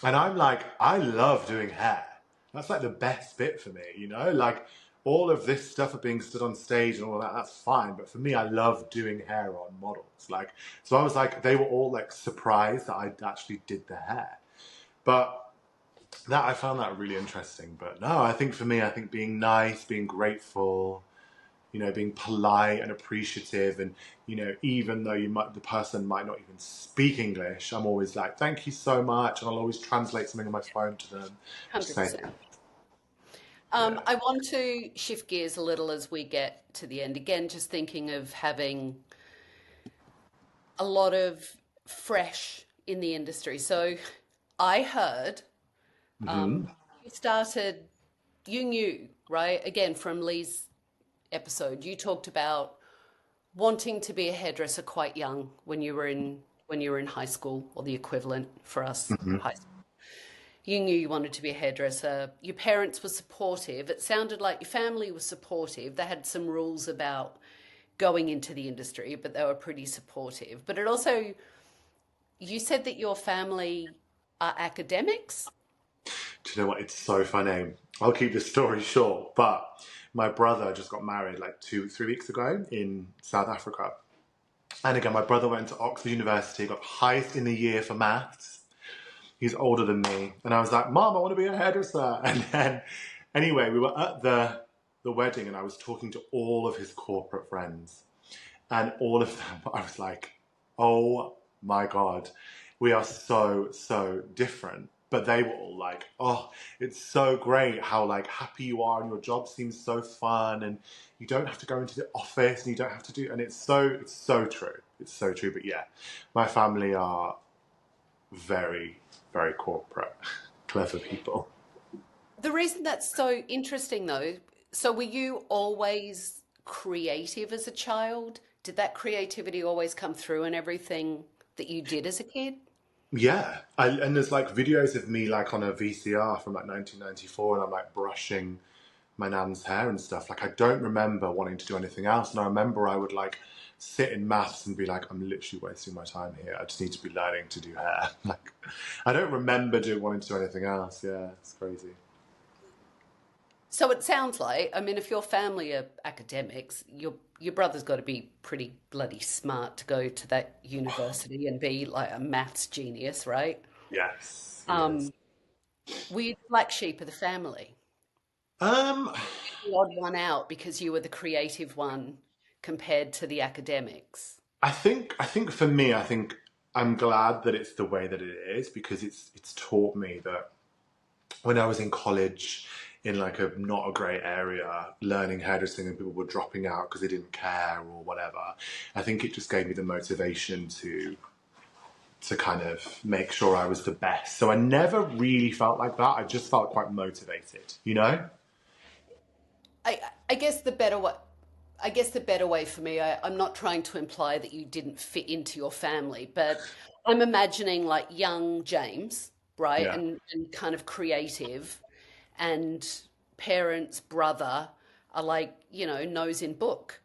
And I'm like, I love doing hair. That's like the best bit for me, you know? Like, all of this stuff of being stood on stage and all that, that's fine. But for me, I love doing hair on models. Like, so I was like, they were all like surprised that I actually did the hair. But that, I found that really interesting. But no, I think for me, I think being nice, being grateful, you know, being polite and appreciative, and you know, even though the person might not even speak English, I'm always like, thank you so much, and I'll always translate something on my phone to them. Just saying,
100%.
yeah.
I want to shift gears a little as we get to the end. Again, just thinking of having a lot of fresh in the industry. So I heard
Hmm.
you started, you knew, right? Again, from Lee's episode, you talked about wanting to be a hairdresser quite young when you were in high school, or the equivalent for us,
Hmm.
high school. You knew you wanted to be a hairdresser. Your parents were supportive. It sounded like your family was supportive. They had some rules about going into the industry, but they were pretty supportive. But it also, you said that your family are academics.
Do you know what? It's so funny. I'll keep this story short, but my brother just got married like 3 weeks ago in South Africa. And again, my brother went to Oxford University, got highest in the year for maths. He's older than me. And I was like, Mom, I want to be a hairdresser. And then, anyway, we were at the wedding and I was talking to all of his corporate friends. And all of them, I was like, oh my God, we are so, so different. But they were all like, oh, it's so great how like happy you are and your job seems so fun and you don't have to go into the office and you don't have to do, and it's so true. It's so true. But yeah, my family are very, very corporate, clever people.
The reason that's so interesting, though, so were you always creative as a child? Did that creativity always come through in everything that you did as a kid?
Yeah, and there's like videos of me like on a VCR from like 1994, and I'm like brushing my nan's hair and stuff. Like I don't remember wanting to do anything else, and I remember I would like sit in maths and be like, I'm literally wasting my time here. I just need to be learning to do hair. Like I don't remember wanting to do anything else. Yeah, it's crazy.
So it sounds like, I mean, if your family are academics, your brother's got to be pretty bloody smart to go to that university and be like a maths genius, right?
Yes, he is.
Um, were you the black sheep of the family?
Um,
The odd one out because you were the creative one compared to the academics.
I think for me, I think I'm glad that it's the way that it is because it's taught me that when I was in college in like a not a great area learning hairdressing and people were dropping out because they didn't care or whatever, I think it just gave me the motivation to kind of make sure I was the best. So I never really felt like that. I just felt quite motivated, you know?
I I guess the better way I guess the better way for me, I'm not trying to imply that you didn't fit into your family, but I'm imagining like young James, right?
Yeah.
And kind of creative, and parents, brother are like, nose in book.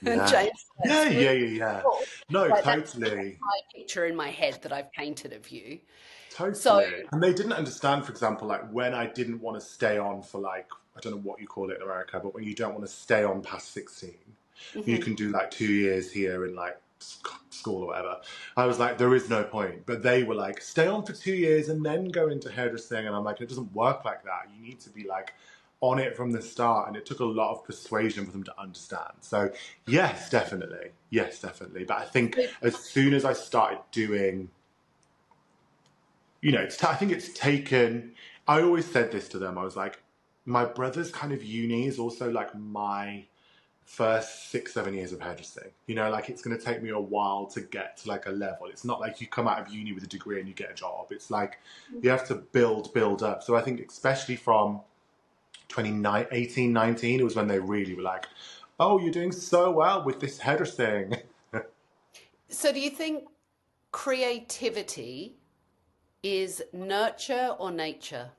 And
Yeah.
James like
Yeah,
screw
yeah, yeah, yeah.
book.
No,
Like that's
totally.
my picture in my head that I've painted of you. So,
Totally. And they didn't understand, for example, like when I didn't want to stay on for like, I don't know what you call it in America, but when you don't want to stay on past 16, you
mhm.
can do like 2 years here in like school or whatever. I was like, there is no point. But they were like, stay on for 2 years and then go into hairdressing. And I'm like, it doesn't work like that. You need to be like on it from the start. And it took a lot of persuasion for them to understand. So yes, definitely. Yes, definitely. But I think as soon as I started doing, I think it's taken. I always said this to them. I was like, my brother's kind of uni is also like my first 6, 7 years of hairdressing. Like it's going to take me a while to get to like a level. It's not like you come out of uni with a degree and you get a job. It's like you have to build up. So I think especially from 2018, 19, it was when they really were like, oh, you're doing so well with this hairdressing.
So do you think creativity is nurture or nature?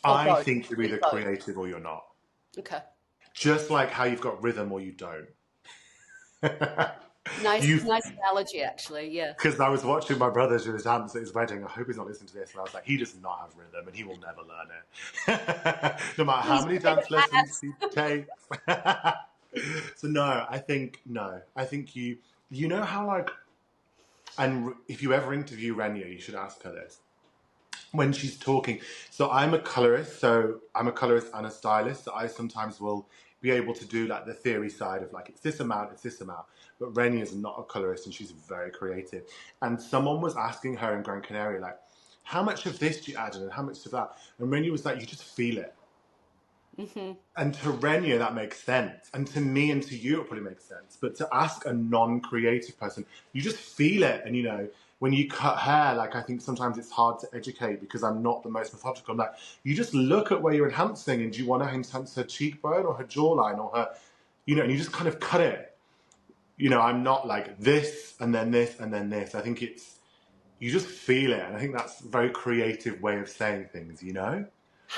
Or
I
both?
think you're either
Both.
creative or you're not.
Okay.
Just like how you've got rhythm or you don't.
Nice,
You,
nice analogy, actually. Yeah.
because I was watching my brother do his dance at his wedding. I hope he's not listening to this. And I was like, he does not have rhythm and he will never learn it. No matter how
He's
many
great
dance
at
lessons he takes. So no. I think you know how like, and if you ever interview Renia, you should ask her this. When she's talking, so I'm a colorist and a stylist, so I sometimes will be able to do like the theory side of like it's this amount, but Reni is not a colorist and she's very creative. And someone was asking her in Gran Canaria like, how much of this do you add in and how much of that, and Reni was like, you just feel it. And to Renia, that makes sense. And to me and to you, it probably makes sense. But to ask a non-creative person, you just feel it. And, you know, when you cut hair, like, I think sometimes it's hard to educate because I'm not the most methodical. I'm like, you just look at where you're enhancing and do you want to enhance her cheekbone or her jawline or her, you know, and you just kind of cut it. You know, I'm not like this and then this and then this. I think it's, you just feel it. And I think that's a very creative way of saying things, you know?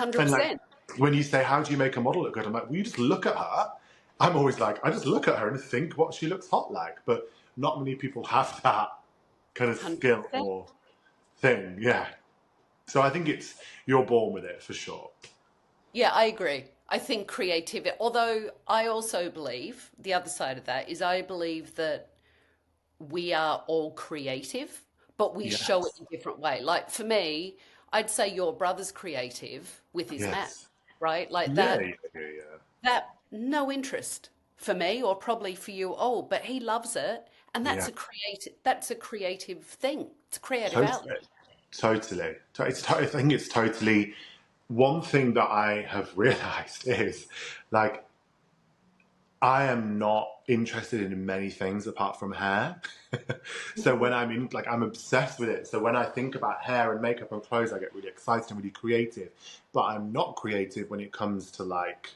And like,
100%.
when you say, how do you make a model look good? I'm like, well, you just look at her. I'm always like, I just look at her and think what she looks hot like. But not many people have that kind of skill
100%.
or thing. Yeah. So I think it's, you're born with it for sure.
Yeah, I agree. I think creativity, although I also believe the other side of that is I believe that we are all creative, but we show it
Yes.
in a different way. Like for me, I'd say your brother's creative with his mat,
Yes.
right? Like
Yeah,
that,
yeah, yeah, yeah.
that no interest for me or probably for you all, but he loves it. And
Yeah.
that's a creative thing. It's a creative outlet.
Totally. Totally. I think it's totally, one thing that I have realized is like, I am not interested in many things apart from hair. So when I'm in, like, I'm obsessed with it. So when I think about hair and makeup and clothes, I get really excited and really creative. But I'm not creative when it comes to like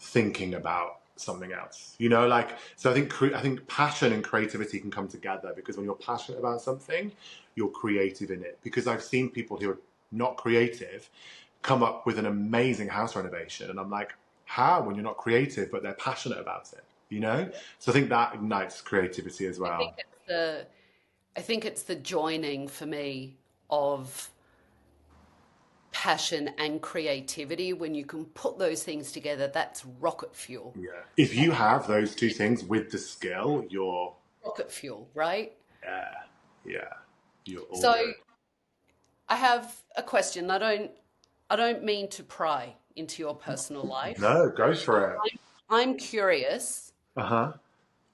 thinking about something else. You know, like, so I think passion and creativity can come together because when you're passionate about something, you're creative in it. Because I've seen people who are not creative come up with an amazing house renovation, and I'm like, how, when you're not creative but they're passionate about it, you know? So I think that ignites creativity as
I think
well.
it's the I think it's the joining for me of passion and creativity. When you can put those things together, that's rocket fuel.
Yeah, if you have those two things with the skill, you're,
Rocket fuel, right?
yeah, yeah, you're all
So
good.
I have a question. I don't mean to pry into your personal life.
No, go for it.
I'm curious
Uh-huh.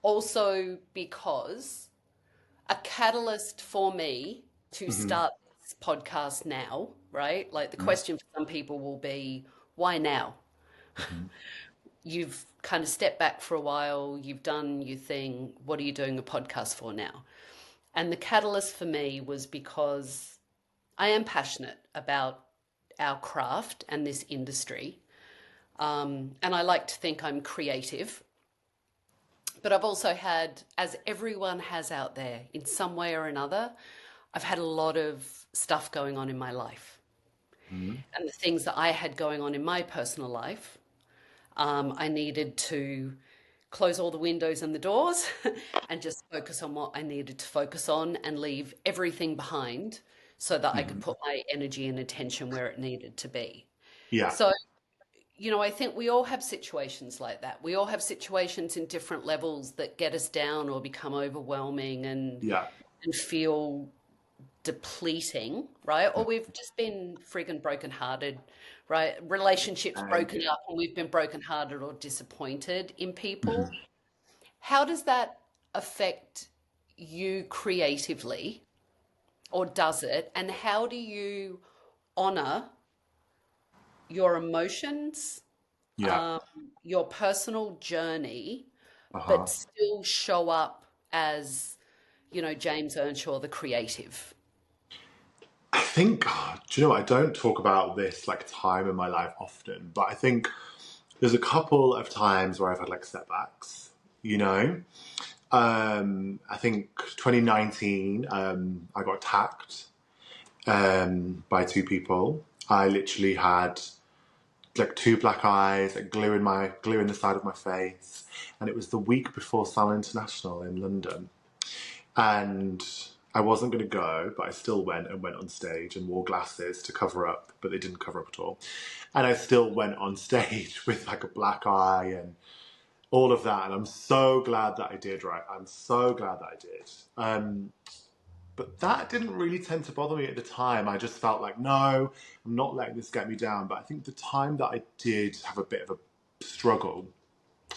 also because a catalyst for me to
Hmm.
start this podcast now, right? Like the question for some people will be, why now?
Hmm.
You've kind of stepped back for a while, you've done your thing. What are you doing a podcast for now? And the catalyst for me was because I am passionate about our craft and this industry. And I like to think I'm creative. But I've also had, as everyone has out there in some way or another, I've had a lot of stuff going on in my life.
Hmm.
And the things that I had going on in my personal life, I needed to close all the windows and the doors and just focus on what I needed to focus on and leave everything behind so that I could
Hmm.
put my energy and attention where it needed to be.
Yeah,
So, I think we all have situations like that. We all have situations in different levels that get us down or become overwhelming
yeah.
and feel depleting, right? Or we've just been friggin' brokenhearted, right? Relationships broken
Thank
up and we've been brokenhearted or disappointed in
you.
people. How does that affect you creatively, or does it? And how do you honor your emotions,
Yeah.
um, your personal journey, but
Uh-huh.
still show up as, James Earnshaw, the creative?
I think, do you know what? I don't talk about this like time in my life often, but I think there's a couple of times where I've had like setbacks, you know? I think 2019, I got attacked by two people. I literally had like two black eyes, like glue in the side of my face, and it was the week before Salon International in London, and I wasn't going to go, but I still went and went on stage and wore glasses to cover up, but they didn't cover up at all, and I still went on stage with like a black eye and all of that, and I'm so glad that I did. Right, I'm so glad that I did. But that didn't really tend to bother me at the time. I just felt like, no, I'm not letting this get me down. But I think the time that I did have a bit of a struggle,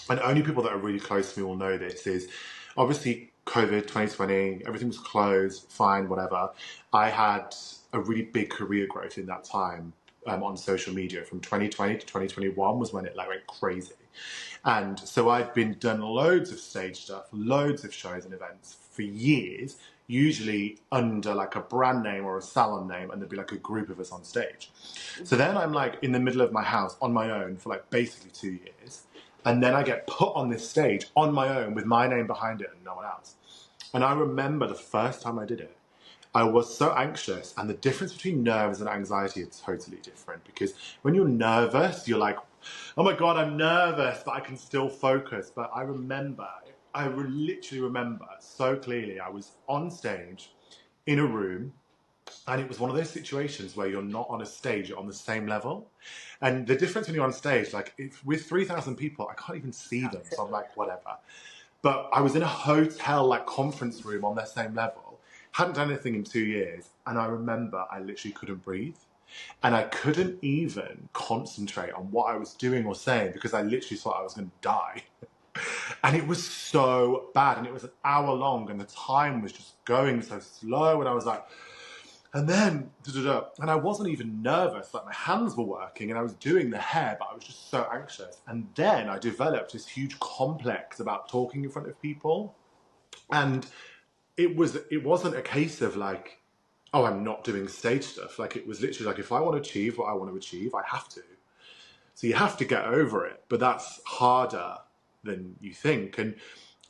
and only people that are really close to me will know this, is obviously COVID 2020, everything was closed, fine, whatever. I had a really big career growth in that time on social media from 2020 to 2021 was when it like went crazy. And so I'd been done loads of stage stuff, loads of shows and events for years, usually under like a brand name or a salon name, and there'd be like a group of us on stage. So then I'm like in the middle of my house on my own for like basically 2 years. And then I get put on this stage on my own with my name behind it and no one else. And I remember the first time I did it, I was so anxious, and the difference between nerves and anxiety is totally different, because when you're nervous, you're like, oh my God, I'm nervous, but I can still focus. But I literally remember so clearly, I was on stage in a room, and it was one of those situations where you're not on a stage, you're on the same level. And the difference when you're on stage, like with 3,000 people, I can't even see them. So I'm like, whatever. But I was in a hotel, like conference room on their same level. Hadn't done anything in 2 years. And I remember I literally couldn't breathe. And I couldn't even concentrate on what I was doing or saying, because I literally thought I was going to die. And it was so bad. And it was an hour long, and the time was just going so slow. And I was like, and then, and I wasn't even nervous. Like my hands were working and I was doing the hair, but I was just so anxious. And then I developed this huge complex about talking in front of people. And it wasn't a case of like, oh, I'm not doing stage stuff. Like it was literally like, if I want to achieve what I want to achieve, I have to. So you have to get over it, but that's harder than you think. And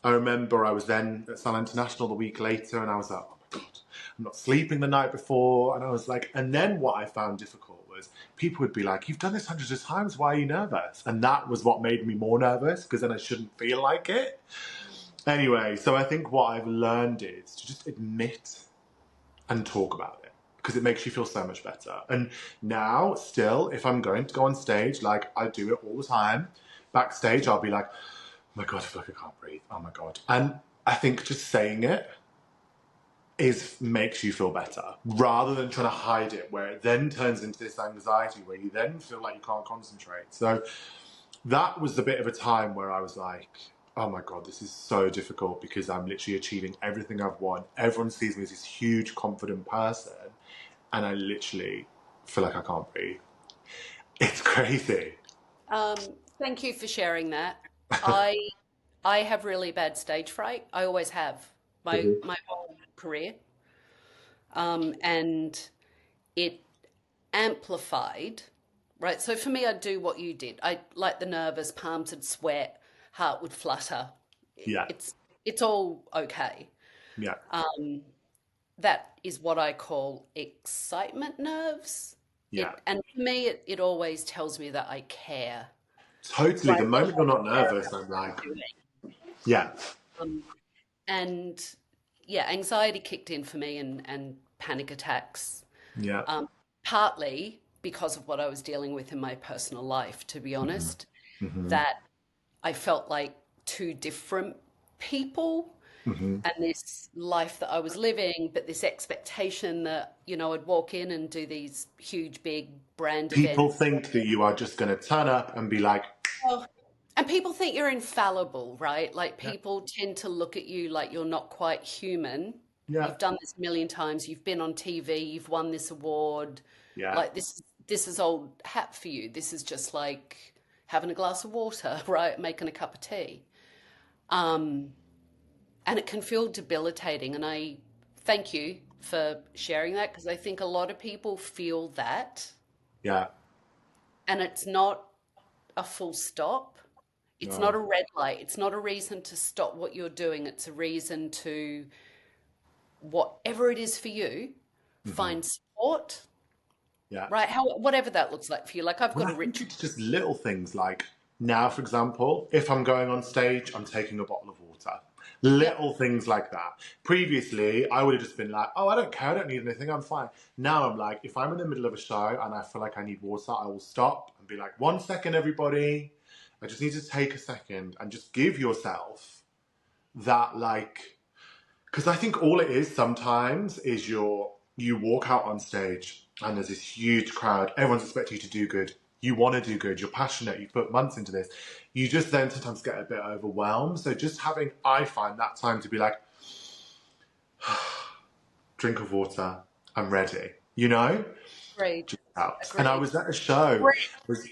I remember I was then at Sun International the week later, and I was like, oh my God, I'm not sleeping the night before. And I was like, and then what I found difficult was people would be like, you've done this hundreds of times, why are you nervous? And that was what made me more nervous, because then I shouldn't feel like it. Anyway, so I think what I've learned is to just admit and talk about it, because it makes you feel so much better. And now, still, if I'm going to go on stage, like I do it all the time, backstage, I'll be like, oh my God, I feel like I can't breathe. Oh my God. And I think just saying it makes you feel better, rather than trying to hide it, where it then turns into this anxiety where you then feel like you can't concentrate. So that was a bit of a time where I was like, oh my God, this is so difficult, because I'm literally achieving everything I've wanted. Everyone sees me as this huge, confident person, and I literally feel like I can't breathe. It's crazy.
Um, Thank you for sharing that. I I have really bad stage fright. I always have my whole career. And it amplified, right? So for me, I'd do what you did. I like the nervous, palms would sweat, heart would flutter.
Yeah,
It's it's all okay.
yeah,
That is what I call excitement nerves.
yeah.
And for me, it always tells me that I care,
Totally.
right?
The
That
moment you're not
I care
nervous,
about
I'm
what
like,
I'm doing.
yeah,
Um, and yeah, anxiety kicked in for me, and panic attacks.
yeah.
Um, Partly because of what I was dealing with in my personal life, to be
Hmm.
honest,
Hmm.
that I felt like two different people,
Hmm.
and this life that I was living, but this expectation that, I'd walk in and do these huge, big brand
People
events.
think that you are just going to turn up and be like,
Oh, and people think you're infallible, right? Like
yeah,
people tend to look at you like you're not quite human.
yeah,
You've done this a million times, you've been on TV, you've won this award.
yeah.
Like this is old hat for you. This is just like having a glass of water, right? Making a cup of tea. Um, and it can feel debilitating. And I thank you for sharing that, because I think a lot of people feel that,
Yeah,
and it's not a full stop. It's not
no.
a red light. It's not a reason to stop what you're doing. It's a reason to, whatever it is for you,
Hmm.
find support,
Yeah.
right? Whatever that looks like for you. Like I've
Well,
got
I
a
think
ritual.
it's just little things like now, for example, if I'm going on stage, I'm taking a bottle of water.
Yep.
Little things like that. Previously, I would have just been like, oh, I don't care, I don't need anything, I'm fine. Now I'm like, if I'm in the middle of a show and I feel like I need water, I will stop and be like, 1 second, everybody. I just need to take a second and just give yourself that, like, because I think all it is sometimes is you walk out on stage and there's this huge crowd. Everyone's expecting you to do good. You want to do good. You're passionate. You've put months into this. You just then sometimes get a bit overwhelmed. So just having, I find that time to be like, drink of water. I'm ready. You know,
Agreed.
just out. And I
Agreed.
was at a show.
Agreed.
It was
Right?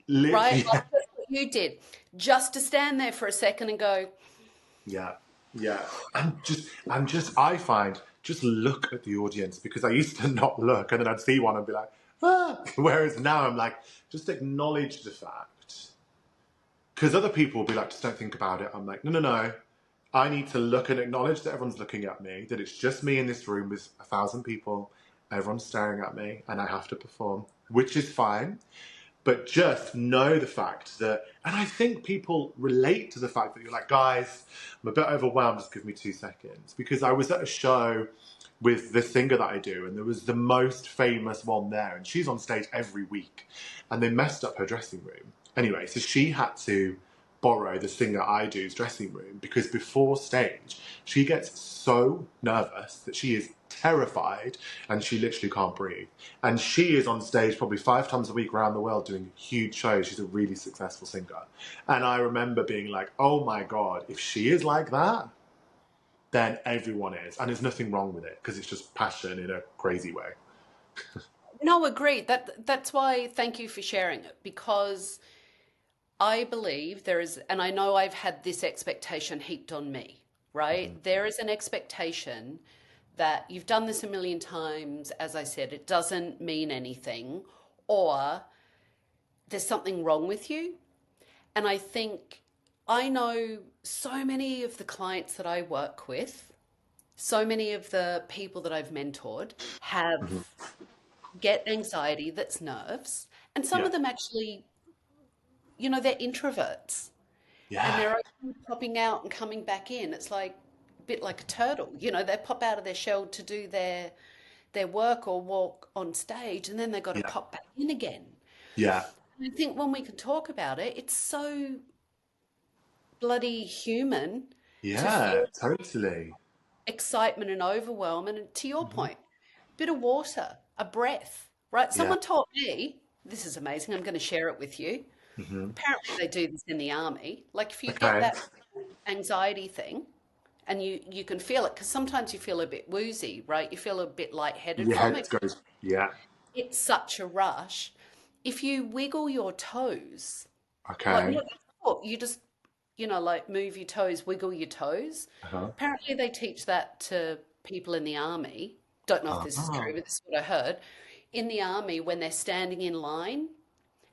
literally
Like that's what you did. Just to stand there for a second and go,
yeah, yeah. I find, just look at the audience because I used to not look and then I'd see one and be like, ah. Whereas now I'm like, just acknowledge the fact. Because other people will be like, just don't think about it. I'm like, no, no, no. I need to look and acknowledge that everyone's looking at me, that it's just me in this room with 1,000 people. Everyone's staring at me and I have to perform, which is fine. But just know the fact that, and I think people relate to the fact that you're like, guys, I'm a bit overwhelmed, just give me 2 seconds. Because I was at a show with the singer that I do, and there was the most famous one there, and she's on stage every week, and they messed up her dressing room. Anyway, so she had to borrow the singer I do's dressing room because before stage, she gets so nervous that she is terrified and she literally can't breathe. And she is on stage probably 5 times a week around the world doing huge shows. She's a really successful singer. And I remember being like, oh my God, if she is like that, then everyone is. And there's nothing wrong with it because it's just passion in a crazy way.
no, agreed. That's why thank you for sharing it because I believe there is, and I know I've had this expectation heaped on me,
Mm-hmm.
right? There is an expectation that you've done this a million times. As I said, it doesn't mean anything, or there's something wrong with you. And I think I know so many of the clients that I work with, so many of the people that I've mentored have
Mm-hmm.
get anxiety that's nerves, and some
Yeah.
of them actually, they're introverts and
Yeah.
they're only popping out and coming back in. It's like a bit like a turtle, they pop out of their shell to do their work or walk on stage, and then they've got to
Yeah.
pop back in again.
Yeah.
And I think when we can talk about it, it's so bloody human to
Yeah.
feel
Totally.
excitement and overwhelm. And to your
Mm-hmm.
point, a bit of water, a breath, right?
Yeah.
Someone taught me, this is amazing, I'm going to share it with you.
Mm-hmm.
Apparently, they do this in the army. Like, if you get
Okay.
that anxiety thing and you can feel it, because sometimes you feel a bit woozy, right? You feel a bit lightheaded
Your
from
head
it.
goes, yeah.
It's such a rush. If you wiggle your toes, like
Okay.
not your foot, you just, like move your toes, wiggle your toes.
Uh-huh.
Apparently, they teach that to people in the army. Don't know if this is true,
Oh.
but this is what I heard. In the army, when they're standing in line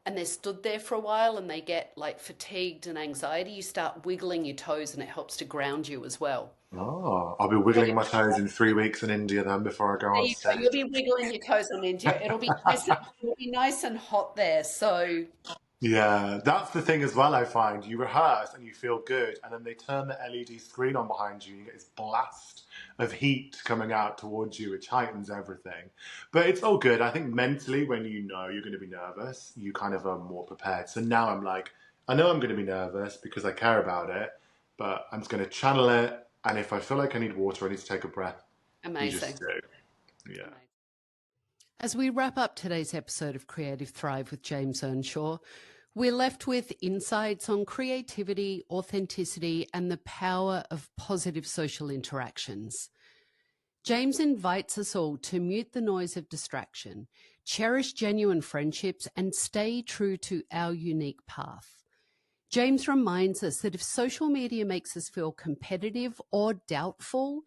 and they're stood there for a while and they get like fatigued and anxiety, you start wiggling your toes and it helps to ground you as well.
Oh, I'll be
So
wiggling my toes in 3 weeks in India then before I go
there
on
you go.
stage.
You'll be wiggling your toes on India. It'll be nice and hot there. So
Yeah, that's the thing as well, I find. You rehearse and you feel good, and then they turn the LED screen on behind you and you get this blast of heat coming out towards you, which heightens everything. But it's all good. I think mentally, when you know you're going to be nervous, you kind of are more prepared. So now I'm like, I know I'm going to be nervous because I care about it, but I'm just going to channel it. And if I feel like I need water, I need to take a breath. You just
amazing.
do. Yeah.
Amazing. As we wrap up today's episode of Creative Thrive with James Earnshaw, we're left with insights on creativity, authenticity, and the power of positive social interactions. James invites us all to mute the noise of distraction, cherish genuine friendships, and stay true to our unique path. James reminds us that if social media makes us feel competitive or doubtful,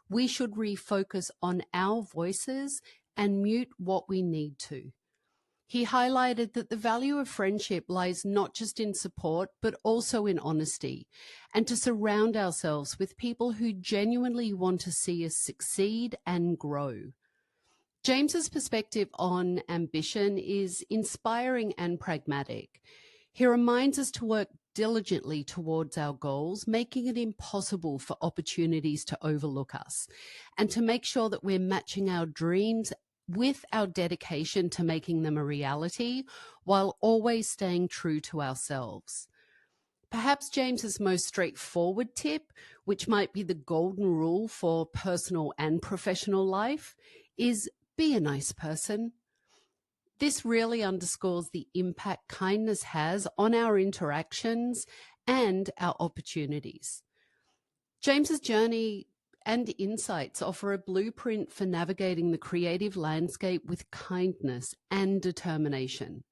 we should refocus on our voices and mute what we need to. He highlighted that the value of friendship lies not just in support, but also in honesty, and to surround ourselves with people who genuinely want to see us succeed and grow. James's perspective on ambition is inspiring and pragmatic. He reminds us to work diligently towards our goals, making it impossible for opportunities to overlook us, and to make sure that we're matching our dreams with our dedication to making them a reality, while always staying true to ourselves. Perhaps James's most straightforward tip, which might be the golden rule for personal and professional life, is be a nice person. This really underscores the impact kindness has on our interactions and our opportunities. James's journey and insights offer a blueprint for navigating the creative landscape with kindness and determination.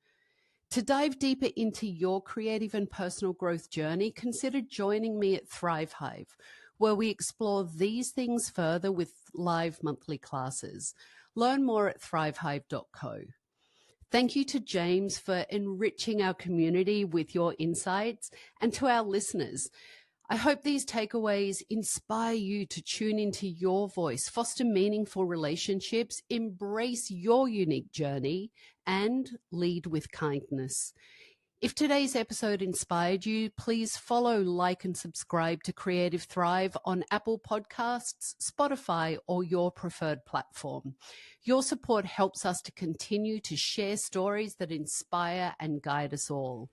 To dive deeper into your creative and personal growth journey, consider joining me at Thrive Hive, where we explore these things further with live monthly classes. Learn more at thrivehive.co. Thank you to James for enriching our community with your insights, and to our listeners. I hope these takeaways inspire you to tune into your voice, foster meaningful relationships, embrace your unique journey, and lead with kindness. If today's episode inspired you, please follow, like, and subscribe to Creative Thrive on Apple Podcasts, Spotify, or your preferred platform. Your support helps us to continue to share stories that inspire and guide us all.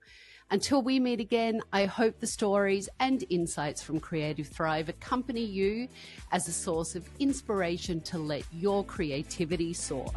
Until we meet again, I hope the stories and insights from Creative Thrive accompany you as a source of inspiration to let your creativity soar.